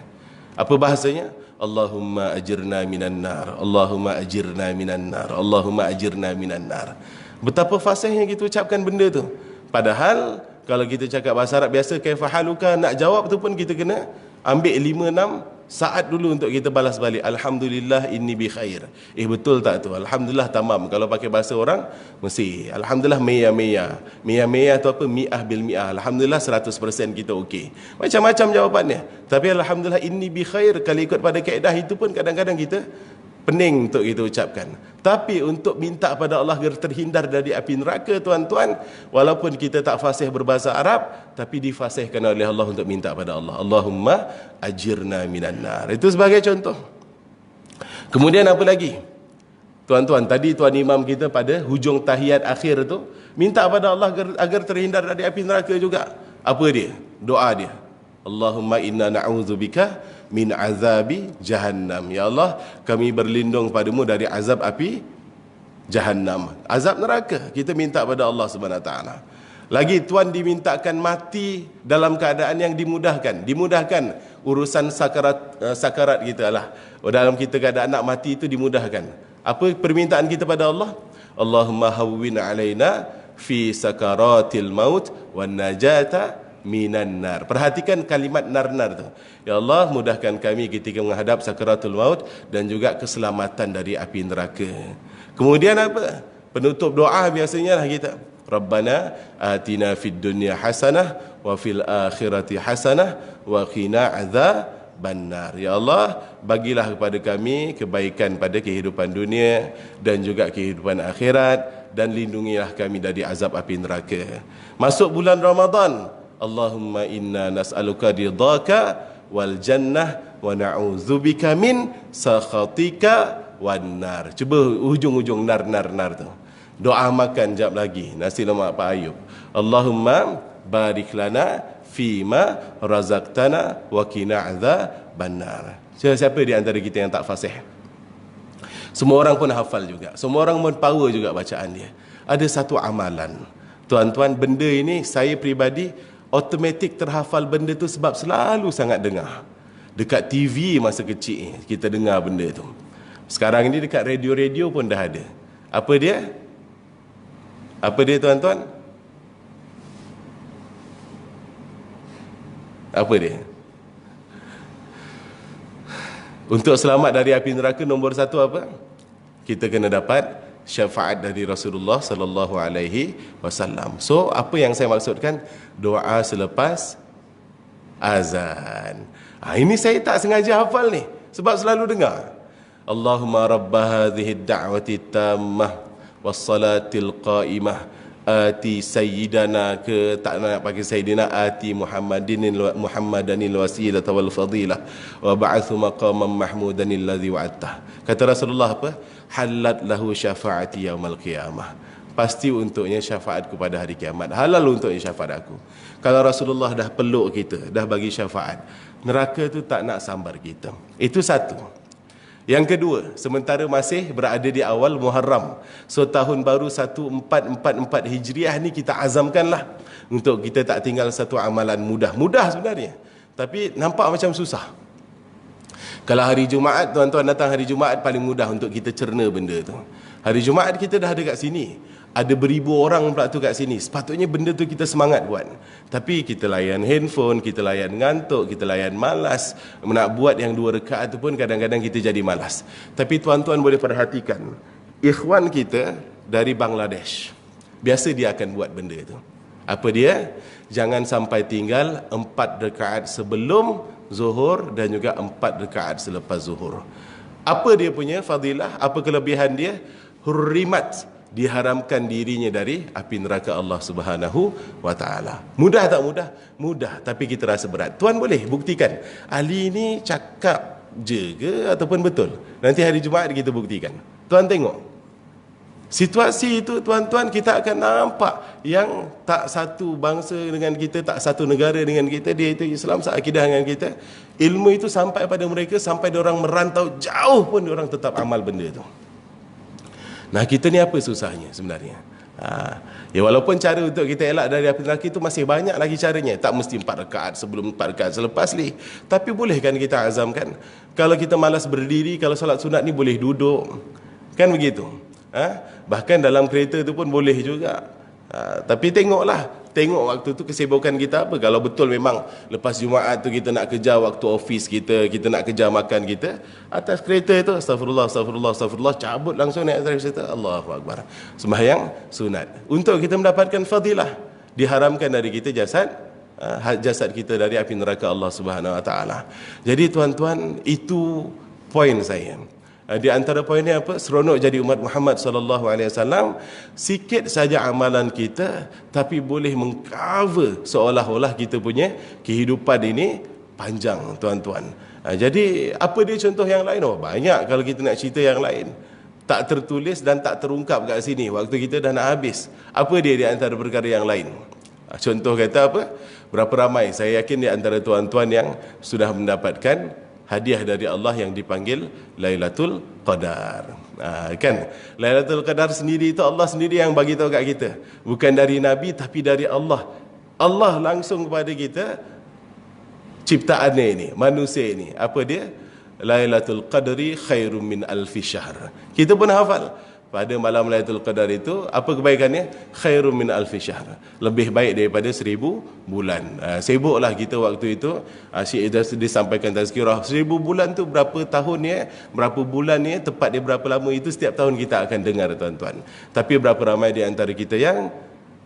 Apa bahasanya? Allahumma ajirna minan nar, Allahumma ajirna minan nar, Allahumma ajirna minan nar. Betapa fasihnya kita ucapkan benda tu. Padahal kalau kita cakap bahasa Arab biasa, kaifahaluka, nak jawab tu pun kita kena ambil 5-6 saat dulu untuk kita balas balik. Alhamdulillah inni bi khair. Betul tak tu? Alhamdulillah tamam. Kalau pakai bahasa orang mesti alhamdulillah meya-meya. Meya-meya tu apa? Mi'ah bil mi'ah. Alhamdulillah 100% kita okey. Macam-macam jawapannya. Tapi alhamdulillah inni bi khair, kalau ikut pada kaedah itu pun kadang-kadang kita pening untuk kita ucapkan. Tapi untuk minta pada Allah agar terhindar dari api neraka tuan-tuan, walaupun kita tak fasih berbahasa Arab, tapi difasihkan oleh Allah untuk minta pada Allah. Allahumma ajirna minan nar. Itu sebagai contoh. Kemudian apa lagi? Tuan-tuan, tadi tuan imam kita pada hujung tahiyat akhir tu minta pada Allah agar terhindar dari api neraka juga. Apa dia? Doa dia. Allahumma inna na'udzubika min azabi jahannam. Ya Allah, kami berlindung padamu dari azab api jahannam. Azab neraka. Kita minta pada Allah Subhanahu Wa Taala. Lagi tuan dimintakan mati dalam keadaan yang dimudahkan. Dimudahkan urusan sakarat kita lah. Dalam kita keadaan nak mati itu dimudahkan. Apa permintaan kita pada Allah? Allahumma hawwin alaina fi sakaratil maut wan najata minan nar. Perhatikan kalimat nar-nar tu. Ya Allah, mudahkan kami ketika menghadap sakaratul maut dan juga keselamatan dari api neraka. Kemudian apa? Penutup doa biasanya lah kita. Rabbana atina fid dunya hasanah wa fil akhirati hasanah wa qina adzabannar. Ya Allah, bagilah kepada kami kebaikan pada kehidupan dunia dan juga kehidupan akhirat, dan lindungilah kami dari azab api neraka. Masuk bulan Ramadan, Allahumma inna nas'aluka ridhaka wal jannah wa na'udzubika min sakhatika wan nar. Cuba hujung-hujung nar tu. Doa makan jap lagi, nasi lemak Pak Ayub. Allahumma barik lana fima razaqtana wa qina adzabannar. Siapa di antara kita yang tak fasih? Semua orang pun hafal juga. Semua orang pun power juga bacaan dia. Ada satu amalan. Tuan-tuan, benda ini saya peribadi automatik terhafal benda tu sebab selalu sangat dengar. Dekat TV masa kecil kita dengar benda tu. Sekarang ini dekat radio-radio pun dah ada. Apa dia? Apa dia tuan-tuan? Apa dia? Untuk selamat dari api neraka, nombor satu apa? Kita kena dapat syafaat dari Rasulullah sallallahu alaihi wasallam. So, apa yang saya maksudkan? Doa selepas azan. Ini saya tak sengaja hafal ni, sebab selalu dengar. Allahumma rabba hadhihi ad-da'wati tammah wassalatil qa'imah ati sayyidana, ke tak nak pakai sayyidina, ati muhammadanil wasilata wal fadilah wa ba'athu maqaman mahmudanil ladzi wa'adtah. Kata Rasulullah apa? Halat lahu syafaati yaumal qiyamah. Pasti untuknya syafaatku pada hari kiamat. Halal untuknya syafaat aku. Kalau Rasulullah dah peluk kita, dah bagi syafaat, neraka tu tak nak sambar kita. Itu satu. Yang kedua, sementara masih berada di awal Muharram, so tahun baru 1444 Hijriah ni, kita azamkanlah untuk kita tak tinggal satu amalan mudah sebenarnya, tapi nampak macam susah. Kalau hari Jumaat, tuan-tuan datang hari Jumaat, paling mudah untuk kita cerna benda tu. Hari Jumaat kita dah ada kat sini, ada beribu orang pula tu kat sini, sepatutnya benda tu kita semangat buat, tapi kita layan handphone, kita layan ngantuk, kita layan malas. Nak buat yang 2 rakaat tu pun kadang-kadang kita jadi malas. Tapi tuan-tuan boleh perhatikan, ikhwan kita dari Bangladesh, biasa dia akan buat benda tu. Apa dia? Jangan sampai tinggal 4 rakaat sebelum zuhur dan juga 4 rakaat selepas zuhur. Apa dia punya fadilah? Apa kelebihan dia? Hurrimat, diharamkan dirinya dari api neraka Allah Subhanahu wa taala. Mudah tak mudah? Mudah, tapi kita rasa berat. Tuan boleh buktikan Ali ni cakap je ke ataupun betul? Nanti hari Jumaat kita buktikan. Tuan tengok situasi itu, tuan-tuan, kita akan nampak yang tak satu bangsa dengan kita, tak satu negara dengan kita, dia itu Islam, seakidah dengan kita. Ilmu itu sampai pada mereka, sampai diorang merantau jauh pun diorang tetap amal benda itu. Nah, kita ni apa susahnya sebenarnya? Ya, walaupun cara untuk kita elak dari api neraka itu masih banyak lagi caranya. Tak mesti 4 rakaat sebelum, 4 rakaat selepas ni. Tapi boleh kan kita azamkan, kalau kita malas berdiri, kalau solat sunat ni boleh duduk, kan begitu. Bahkan dalam kereta tu pun boleh juga. Tapi tengok waktu tu kesibukan kita apa. Kalau betul memang lepas Jumaat tu kita nak kejar waktu office kita nak kejar makan kita, atas kereta itu astagfirullah, cabut langsung naik atas kereta, Allahu Akbar, sembahyang sunat, untuk kita mendapatkan fadilah. Diharamkan dari kita jasad kita dari api neraka Allah Subhanahu wa taala. Jadi tuan-tuan, itu poin saya. Di antara poinnya apa? Seronok jadi umat Muhammad sallallahu alaihi wasallam, sikit saja amalan kita tapi boleh mengcover seolah-olah kita punya kehidupan ini panjang, tuan-tuan. Jadi apa dia contoh yang lain? Banyak kalau kita nak cerita yang lain. Tak tertulis dan tak terungkap kat sini, waktu kita dah nak habis. Apa dia di antara perkara yang lain? Contoh kata apa? Berapa ramai, saya yakin di antara tuan-tuan yang sudah mendapatkan hadiah dari Allah yang dipanggil Lailatul Qadar. Kan? Lailatul Qadar sendiri itu Allah sendiri yang bagi tahu kat kita. Bukan dari Nabi tapi dari Allah. Allah langsung kepada kita ciptaannya ini, manusia ini. Apa dia? Lailatul Qadri khairum min alfi syahr. Kita pun hafal. Pada malam Lailatul Qadar itu apa kebaikannya? Khairum min alfi syahr. Lebih baik daripada 1000 bulan. Sibuklah kita waktu itu. Syekh Idris disampaikan tazkirah. 1000 bulan tu berapa tahun ya? Berapa bulan ya? Tepat dia berapa lama itu setiap tahun kita akan dengar, tuan-tuan. Tapi berapa ramai di antara kita yang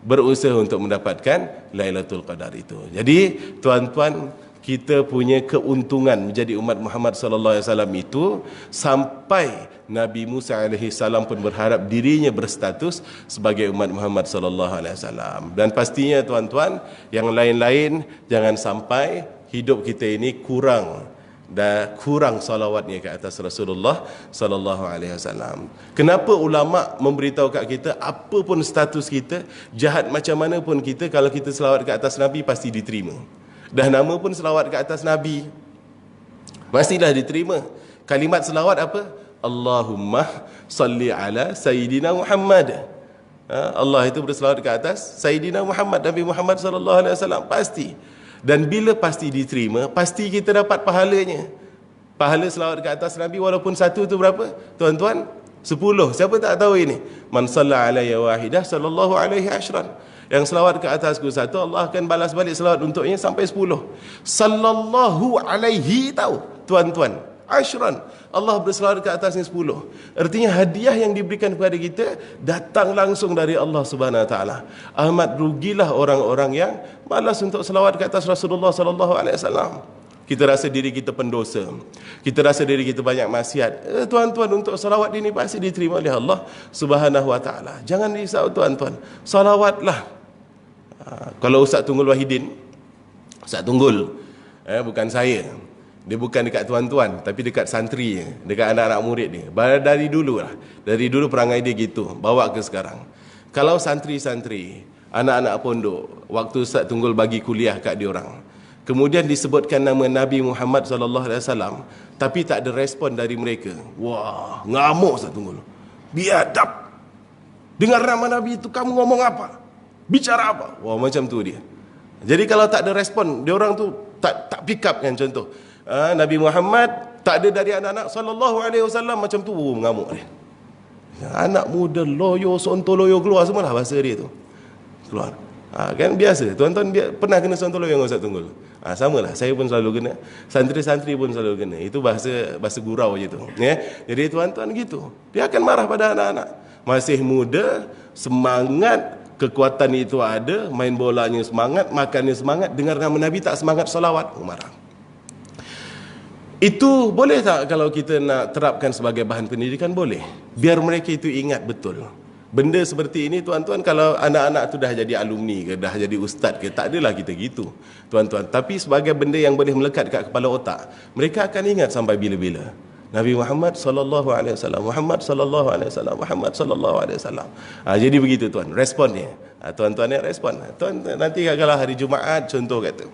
berusaha untuk mendapatkan Lailatul Qadar itu. Jadi tuan-tuan, kita punya keuntungan menjadi umat Muhammad sallallahu alaihi wasallam itu sampai Nabi Musa alaihi salam pun berharap dirinya berstatus sebagai umat Muhammad sallallahu alaihi wasallam. Dan pastinya tuan-tuan, yang lain-lain jangan sampai hidup kita ini kurang salawatnya ke atas Rasulullah sallallahu alaihi wasallam. Kenapa ulama memberitahu kat kita, apa pun status kita, jahat macam mana pun kita, kalau kita selawat ke atas Nabi pasti diterima. Dah nama pun selawat ke atas Nabi, pastilah diterima. Kalimat selawat apa? Allahumma salli ala Sayyidina Muhammad. Allah itu berselawat ke atas Sayyidina Muhammad, Nabi Muhammad sallallahu alaihi wasallam, pasti. Dan bila pasti diterima, pasti kita dapat pahalanya. Pahala selawat ke atas Nabi walaupun satu tu berapa? Tuan-tuan, 10. Siapa tak tahu ini? Man salla alayya wahidah sallallahu alaihi ashran. Yang selawat ke atasku satu, Allah akan balas balik selawat untuknya sampai 10. Sallallahu alaihi, tahu tuan-tuan, ashran, Allah berselawat ke atasnya 10. Artinya hadiah yang diberikan kepada kita datang langsung dari Allah Subhanahu Wa Taala. Amat rugilah orang-orang yang malas untuk selawat ke atas Rasulullah sallallahu alaihi wasallam. Kita rasa diri kita pendosa, kita rasa diri kita banyak maksiat. Tuan-tuan, untuk salawat ini pasti diterima oleh Allah Subhanahu Wa Taala. Jangan risau tuan-tuan, salawatlah. Kalau Ustaz Tunggul Wahidin, Ustaz Tunggul, bukan saya, dia bukan dekat tuan-tuan, tapi dekat santri, dekat anak-anak murid dia. Dari dulu lah, dari dulu perangai dia gitu, bawa ke sekarang. Kalau santri-santri, anak-anak pondok, waktu Ustaz Tunggul bagi kuliah kat diorang, kemudian disebutkan nama Nabi Muhammad SAW, tapi tak ada respon dari mereka, wah, ngamuk Ustaz Tunggul, biadab, dengar nama Nabi itu kamu ngomong apa, bicara apa, wah, macam tu dia. Jadi kalau tak ada respon, diorang tu tak pick up kan. Contoh, Nabi Muhammad tak ada dari anak-anak sallallahu alaihi wasallam, macam tu mengamuk dia. Anak muda loyo, sontoloyo keluar semualah bahasa dia tu. Keluar. Kan biasa. Tuan-tuan pernah kena sontoloyo dengan Ustaz Tunggul? Samalah, saya pun selalu kena. Santri-santri pun selalu kena. Itu bahasa gurau je tu. Ya. Jadi tuan-tuan gitu. Dia akan marah pada anak-anak. Masih muda, semangat, kekuatan itu ada, main bolanya semangat, makannya semangat, dengar nama Nabi tak semangat salawat, marah. Itu boleh tak kalau kita nak terapkan sebagai bahan pendidikan? Boleh. Biar mereka itu ingat betul. Benda seperti ini tuan-tuan, kalau anak-anak tu dah jadi alumni ke, dah jadi ustaz ke, tak adalah kita gitu tuan-tuan. Tapi sebagai benda yang boleh melekat kat kepala otak, mereka akan ingat sampai bila-bila. Nabi Muhammad sallallahu alaihi wasallam, Muhammad sallallahu alaihi wasallam, Muhammad sallallahu alaihi wasallam. Jadi begitu tuan, responnya. Tuan-tuan yang respon. Tuan nanti kalau hari Jumaat contoh kata,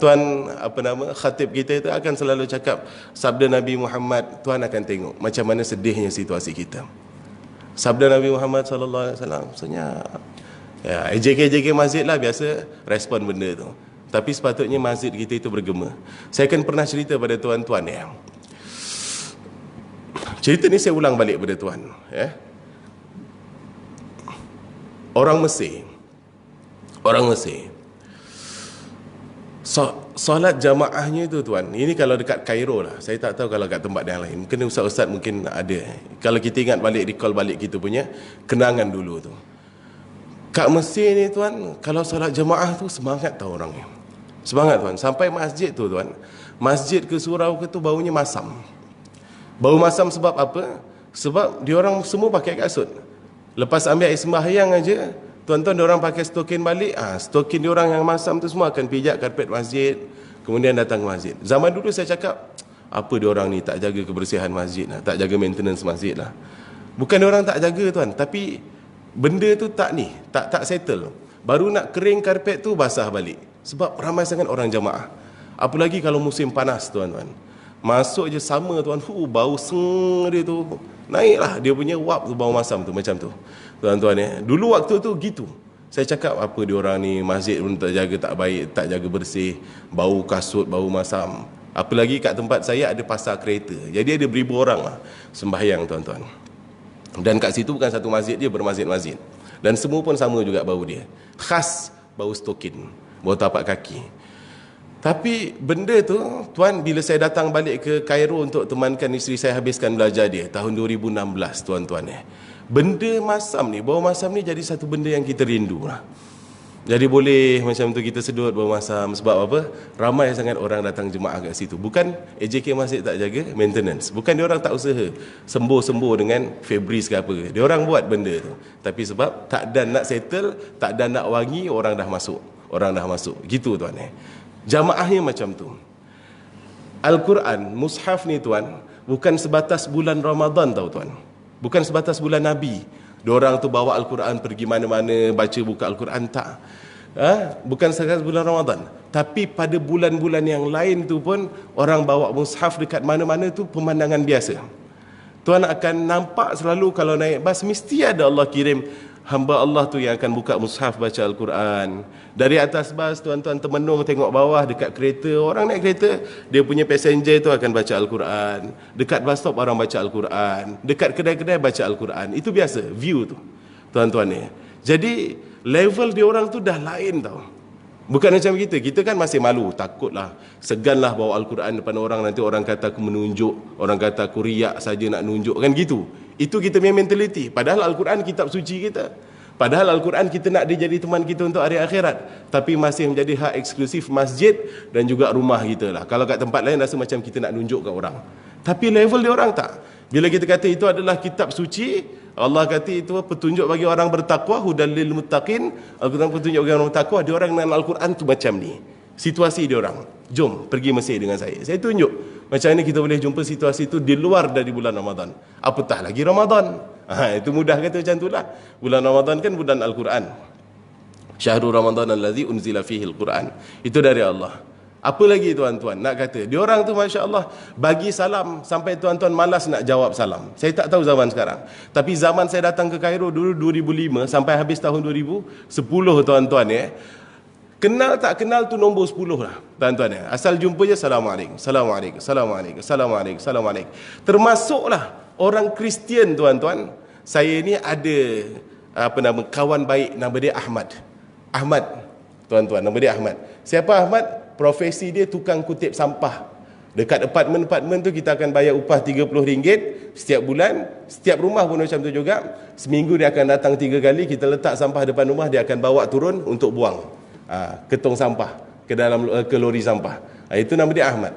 tuan khatib kita itu akan selalu cakap sabda Nabi Muhammad, tuan akan tengok macam mana sedihnya situasi kita. Sabda Nabi Muhammad sallallahu alaihi wasallam, senyap. Ya, JK masjid lah biasa respon benda tu. Tapi sepatutnya masjid kita itu bergema. Saya kan pernah cerita pada tuan-tuan ya. Cerita ni saya ulang balik pada tuan, ya. Orang Mesir, solat jamaahnya itu tuan, ini kalau dekat Kairo lah, saya tak tahu kalau kat tempat yang lain, mungkin ustaz-ustaz mungkin ada. Kalau kita ingat balik, recall balik kita punya kenangan dulu tu, kat Mesir ni tuan, kalau solat jamaah tu semangat tau orangnya, semangat tuan. Sampai masjid tu tuan, masjid ke surau ke tu baunya masam. Bau masam sebab apa? Sebab diorang semua pakai kasut. Lepas ambil air sembahyang aja, tuan-tuan diorang pakai stokin balik, stokin diorang yang masam tu semua akan pijak karpet masjid, kemudian datang ke masjid. Zaman dulu saya cakap, apa diorang ni tak jaga kebersihan masjid lah, tak jaga maintenance masjid lah. Bukan diorang tak jaga tuan, tapi benda tu tak settle. Baru nak kering karpet tu basah balik. Sebab ramai sangat orang jamaah. Apalagi kalau musim panas tuan-tuan. Masuk je sama tuan, bau seng dia tu naiklah, dia punya wap tu, bau masam tu macam tu tuan-tuan ya. Dulu waktu tu gitu. Saya cakap apa diorang ni masjid pun tak jaga tak baik, tak jaga bersih, bau kasut, bau masam. Apalagi kat tempat saya ada pasar kereta. Jadi ada beribu orang lah sembahyang tuan-tuan. Dan kat situ bukan satu masjid, dia bermasjid-masjid. Dan semua pun sama juga bau dia. Khas bau stokin, bau tapak kaki. Tapi benda tu tuan, bila saya datang balik ke Kairo untuk temankan isteri saya habiskan belajar dia tahun 2016 tuan-tuan Benda masam ni, bau masam ni jadi satu benda yang kita rindu lah. Jadi boleh macam tu kita sedut bau masam. Sebab apa? Ramai sangat orang datang jemaah kat situ. Bukan AJK masjid tak jaga maintenance, bukan dia orang tak usaha sembuh-sembuh dengan Febreze ke apa. Dia orang buat benda tu, tapi sebab tak dan nak settle, tak dan nak wangi, orang dah masuk. Gitu tuan. Jamaahnya macam tu. Al-Quran, mushaf ni tuan, bukan sebatas bulan Ramadan tau tuan. Bukan sebatas bulan Nabi. Diorang tu bawa Al-Quran pergi mana-mana, baca buka Al-Quran, tak. Bukan sebatas bulan Ramadan. Tapi pada bulan-bulan yang lain tu pun, orang bawa mushaf dekat mana-mana tu pemandangan biasa. Tuan akan nampak selalu kalau naik bas, mesti ada Allah kirim hamba Allah tu yang akan buka mushaf baca Al-Quran. Dari atas bas, tuan-tuan termenung tengok bawah dekat kereta. Orang naik kereta, dia punya passenger tu akan baca Al-Quran. Dekat bus stop orang baca Al-Quran. Dekat kedai-kedai baca Al-Quran. Itu biasa, view tu, tuan-tuan ni. Jadi, level dia orang tu dah lain tau. Bukan macam kita kan masih malu, takutlah, seganlah bawa Al-Quran depan orang, nanti orang kata aku menunjuk, orang kata aku riak saja nak nunjuk, kan gitu. Itu kita punya mentaliti. Padahal Al-Quran kitab suci kita. Padahal Al-Quran kita nak dia jadi teman kita untuk hari akhirat. Tapi masih menjadi hak eksklusif masjid dan juga rumah kita lah. Kalau kat tempat lain rasa macam kita nak nunjuk kat orang. Tapi level dia orang tak. Bila kita kata itu adalah kitab suci, Allah kata itu petunjuk bagi orang bertakwa, hudal lil muttaqin. Al-Quran petunjuk bagi orang bertakwa. Dia orang dengan Al-Quran tu macam ni. Situasi dia orang. Jom pergi Mesir dengan saya. Saya tunjuk macam mana kita boleh jumpa situasi itu di luar dari bulan Ramadan. Apatah lagi Ramadan. Itu mudah kata macam itulah. Bulan Ramadan kan bulan Al-Quran. Syahrul Ramadan allazi unzila fihi Al-Quran. Itu dari Allah. Apa lagi tuan-tuan nak kata? Dia orang tu masya-Allah bagi salam sampai tuan-tuan malas nak jawab salam. Saya tak tahu zaman sekarang. Tapi zaman saya datang ke Kairo dulu 2005 sampai habis tahun 2010 tuan-tuan ya. Kenal tak kenal tu nombor 10 lah tuan-tuan ya. Asal jumpa je Assalamualaikum, Assalamualaikum, Assalamualaikum, Assalamualaikum, Assalamualaikum. Termasuklah orang Kristian tuan-tuan. Saya ni ada kawan baik nama dia Ahmad. Ahmad tuan-tuan, nama dia Ahmad. Siapa Ahmad? Profesi dia tukang kutip sampah. Dekat apartmen tu kita akan bayar upah RM30 setiap bulan. Setiap rumah pun macam tu juga. Seminggu dia akan datang 3 kali, kita letak sampah depan rumah, dia akan bawa turun untuk buang ke tong sampah, ke lori sampah. Itu nama dia Ahmad.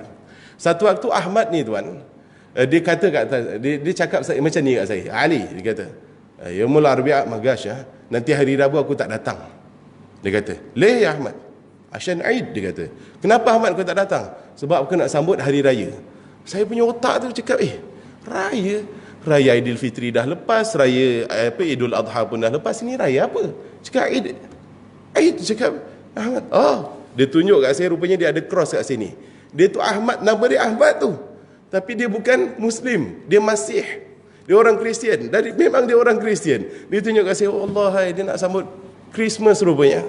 Satu waktu Ahmad ni tuan, dia kata kat atas, dia cakap macam ni kat saya, Ali, dia kata, Yaumul Arbi'a magash ya, nanti hari Rabu aku tak datang. Dia kata, leh ya Ahmad, Asyan Aid, dia kata. Kenapa Ahmad kau tak datang? Sebab aku nak sambut hari raya. Saya punya otak tu cakap, raya Aidilfitri dah lepas, raya Idul Adha pun dah lepas, ini raya apa? Cakap Aid, cakap Ahmad. Dia tunjuk kat saya, rupanya dia ada cross kat sini. Dia tu Ahmad, nama dia Ahmad tu. Tapi dia bukan Muslim, dia Masih. Dia orang Kristian. Memang dia orang Kristian. Dia tunjuk kat saya, Allah, dia nak sambut Christmas rupanya.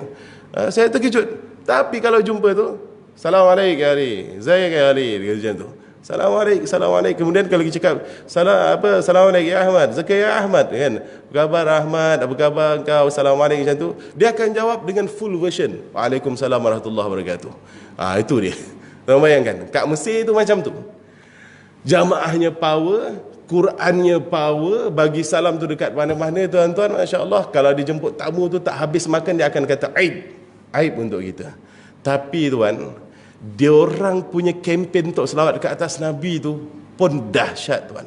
Saya terkejut. Tapi kalau jumpa tu, Assalamualaikum Ali, Zayak Ali, dia macam tu. Assalamualaikum. Kemudian kalau kita cakap Assalamualaikum ya Ahmad, Zakai ya Ahmad, kan? Apa khabar Ahmad? Apa khabar engkau? Assalamualaikum macam tu. Dia akan jawab dengan full version. Waalaikumsalam warahmatullahi wabarakatuh. Itu dia. Tuan bayangkan, kat Mesir tu macam tu. Jamaahnya power, Qurannya power, bagi salam tu dekat mana-mana tuan-tuan, masya-Allah. Kalau dijemput tamu tu tak habis makan, dia akan kata aib untuk kita. Tapi tuan, dia orang punya kempen untuk selawat dekat atas Nabi tu pun dahsyat tuan.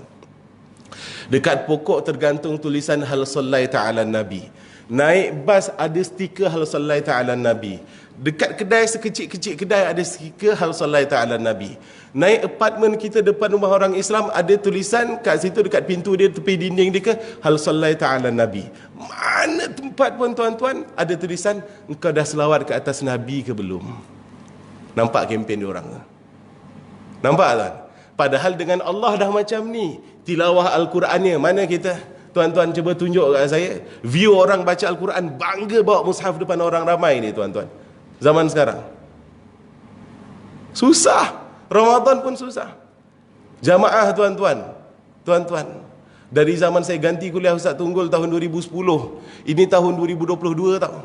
Dekat pokok tergantung tulisan hal sallaita ala Nabi. Naik bas ada stiker hal sallaita ala Nabi. Dekat kedai sekecil-kecil kedai ada stiker hal sallaita ala Nabi. Naik apartmen kita depan rumah orang Islam ada tulisan kat situ dekat pintu dia, tepi dinding dia ke hal sallaita ala Nabi. Mana tempat pun tuan-tuan ada tulisan engkau dah selawat ke atas Nabi ke belum? Nampak kempen dia orang? Nampak tak? Padahal dengan Allah dah macam ni. Tilawah Al-Qurannya mana kita? Tuan-tuan cuba tunjuk kat saya. View orang baca Al-Quran bangga bawa mushaf depan orang ramai ni tuan-tuan. Zaman sekarang. Susah. Ramadan pun susah. Jamaah tuan-tuan. Tuan-tuan. Dari zaman saya ganti kuliah Ustaz Tunggul tahun 2010. Ini tahun 2022 tau.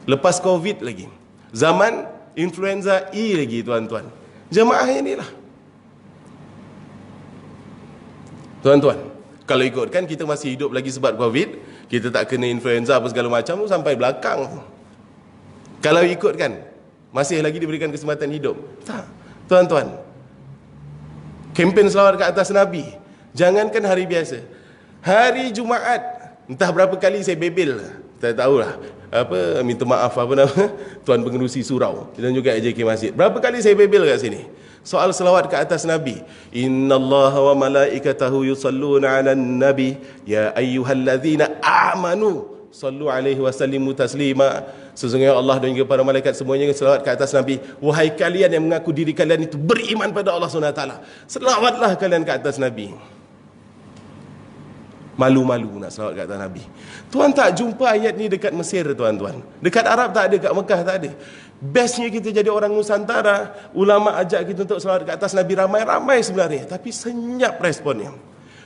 Lepas Covid lagi. Zaman influenza E lagi tuan-tuan. Jamaah inilah. Tuan-tuan. Kalau ikutkan kita masih hidup lagi sebab Covid, kita tak kena influenza apa segala macam tu sampai belakang. Kalau ikutkan, masih lagi diberikan kesempatan hidup. Tak, tuan-tuan. Kempen selawat ke atas Nabi. Jangankan hari biasa. Hari Jumaat, entah berapa kali saya bebel. Tak tahulah. Minta maaf Tuan Pengerusi Surau dan juga AJK Masjid. Berapa kali saya bebel kat sini soal selawat ke atas Nabi. Innallaha wa malaikatahu yusalluna 'alan nabi ya ayyuhallazina amanu sallu alaihi wa sallimu taslima. Sesungguhnya Allah dan juga para malaikat semuanya selawat ke atas Nabi. Wahai kalian yang mengaku diri kalian itu beriman pada Allah SWT, selawatlah kalian ke atas Nabi. Malu-malu nak selawat ke atas Nabi. Tuan tak jumpa ayat ni dekat Mesir, tuan-tuan. Dekat Arab tak ada, dekat Mekah tak ada. Bestnya kita jadi orang Nusantara, ulama ajak kita untuk selawat ke atas Nabi, ramai-ramai sebenarnya, tapi senyap responnya.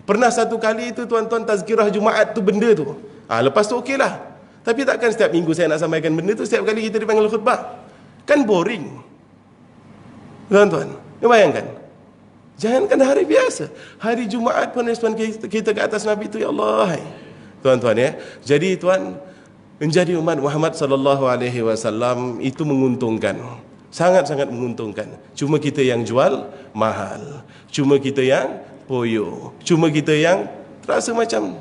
Pernah satu kali itu tuan-tuan tazkirah Jumaat tu benda tu. Lepas tu okey lah. Tapi takkan setiap minggu saya nak sampaikan benda tu setiap kali kita dipanggil khutbah. Kan boring. Tuan-tuan, bayangkan. Jangankan hari biasa, hari Jumaat pun respon kita ke atas Nabi itu, ya Allah. Tuan-tuan ya. Jadi tuan, menjadi umat Muhammad sallallahu alaihi wasallam itu menguntungkan. Sangat-sangat menguntungkan. Cuma kita yang jual mahal. Cuma kita yang poyo. Cuma kita yang terasa macam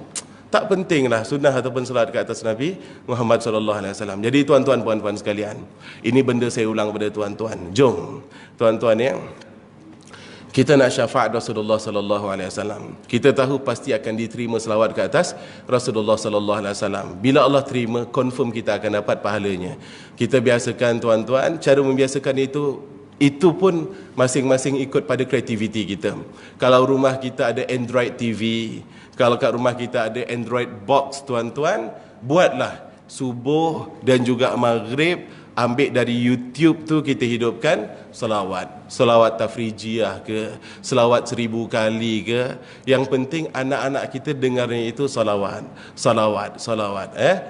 tak pentinglah sunnah ataupun salat ke atas Nabi Muhammad sallallahu alaihi wasallam. Jadi tuan-tuan puan-puan sekalian, ini benda saya ulang pada tuan-tuan. Jom tuan-tuan ya, kita nak syafaat Rasulullah sallallahu alaihi wasallam. Kita tahu pasti akan diterima selawat ke atas Rasulullah sallallahu alaihi wasallam. Bila Allah terima, confirm kita akan dapat pahalanya. Kita biasakan tuan-tuan, cara membiasakan itu pun masing-masing ikut pada kreativiti kita. Kalau rumah kita ada Android TV, kalau kat rumah kita ada Android box, tuan-tuan, buatlah subuh dan juga maghrib, ambil dari YouTube tu kita hidupkan selawat tafrijiyah ke, selawat 1000 kali ke. Yang penting anak-anak kita dengarnya itu salawat.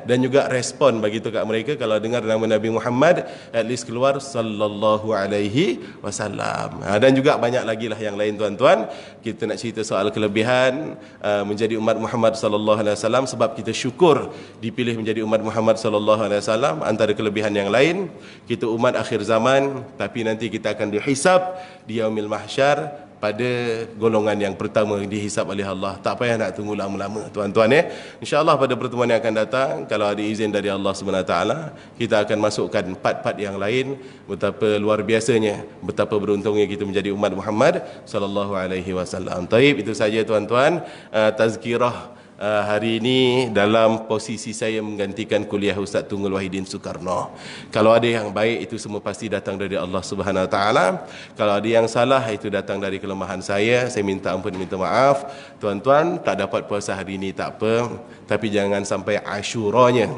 Dan juga respon bagi tu kat mereka kalau dengar nama Nabi Muhammad, at least keluar sallallahu alaihi wasallam. Dan juga banyak lagi lah yang lain tuan-tuan. Kita nak cerita soal kelebihan menjadi umat Muhammad sallallahu alaihi wasallam, sebab kita syukur dipilih menjadi umat Muhammad sallallahu alaihi wasallam. Antara kelebihan yang lain, kita umat akhir zaman, tapi nanti kita akan dihisab di yaumil mahsyar pada golongan yang pertama dihisab oleh Allah. Tak payah nak tunggu lama-lama tuan-tuan ya. InsyaAllah pada pertemuan yang akan datang, kalau ada izin dari Allah SWT, kita akan masukkan part-part yang lain. Betapa luar biasanya, betapa beruntungnya kita menjadi umat Muhammad sallallahu alaihi wasallam. Taib, itu saja tuan-tuan tazkirah hari ini dalam posisi saya menggantikan kuliah Ustaz Tunggul Wahidin Soekarno. Kalau ada yang baik, itu semua pasti datang dari Allah Subhanahu Wa Taala. Kalau ada yang salah, itu datang dari kelemahan saya minta ampun, minta maaf. Tuan-tuan tak dapat puasa hari ini tak apa, tapi jangan sampai Asyuranya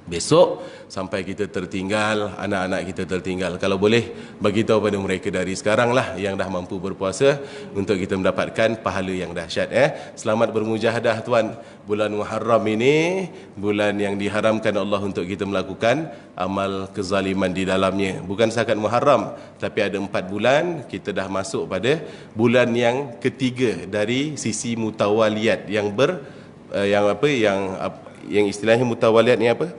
besok sampai kita tertinggal, anak-anak kita tertinggal. Kalau boleh, bagi tahu pada mereka dari sekarang lah yang dah mampu berpuasa, untuk kita mendapatkan pahala yang dahsyat. Selamat bermujahadah tuan. Bulan Muharram ini bulan yang diharamkan Allah untuk kita melakukan amal kezaliman di dalamnya. Bukan sahaja Muharram, tapi ada 4 bulan. Kita dah masuk pada bulan yang ketiga dari sisi mutawaliyat yang istilahnya mutawaliyat ni apa?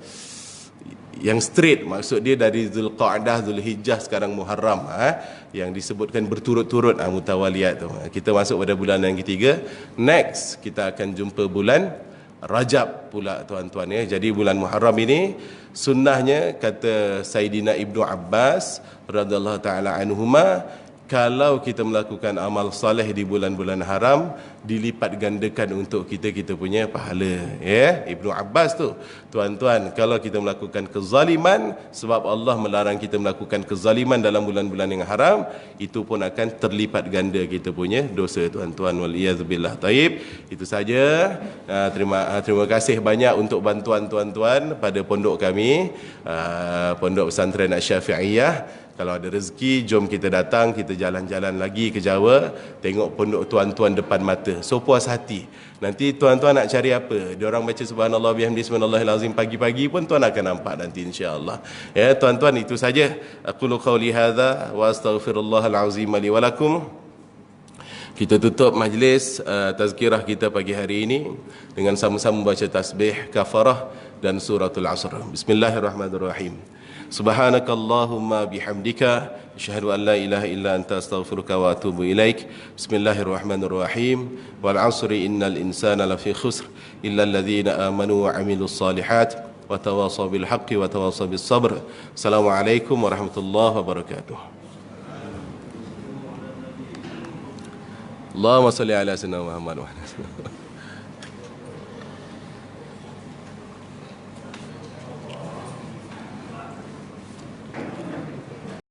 Yang straight, maksud dia dari Zulqa'dah, Zulhijjah, sekarang Muharram, yang disebutkan berturut-turut mutawaliyat tu. Kita masuk pada bulan yang ketiga. Next kita akan jumpa bulan Rajab pula tuan-tuan ya. Jadi bulan Muharram ini sunnahnya, kata Sayyidina Ibnu Abbas radhiyallahu taala anhuma, kalau kita melakukan amal soleh di bulan-bulan haram, dilipat gandakan untuk kita punya pahala ya. Ibnu Abbas tu tuan-tuan, kalau kita melakukan kezaliman, sebab Allah melarang kita melakukan kezaliman dalam bulan-bulan yang haram, itu pun akan terlipat ganda kita punya dosa tuan-tuan. Waliyadzubillah. Taib, itu saja. Terima kasih banyak untuk bantuan tuan-tuan pada pondok kami, Pondok Pesantren Asy-Syafi'iyah. Kalau ada rezeki, jom kita datang, kita jalan-jalan lagi ke Jawa, tengok pondok tuan-tuan depan mata. So puas hati. Nanti tuan-tuan nak cari apa? Diorang baca subhanallah bihamdi subhanallahil azim pagi-pagi pun tuan akan nampak nanti insya-Allah. Ya tuan-tuan, itu saja. Aqulu qauli hadza wa astaghfirullahal azim li wa lakum. Kita tutup majlis tazkirah kita pagi hari ini dengan sama-sama baca tasbih, kafarah dan suratul asr. Bismillahirrahmanirrahim. Subhanakallahumma bihamdika asyhadu an la ilaha illa anta astaghfiruka wa atubu ilaik. Bismillahirrahmanirrahim. Wal 'asri innal insana lafi khusr illa alladhina amanu wa 'amilus solihat wa tawasaw bil haqqi wa tawasaw bis sabr. Assalamualaikum warahmatullahi wabarakatuh. Allahumma salli ala sayyidina Muhammad wa ala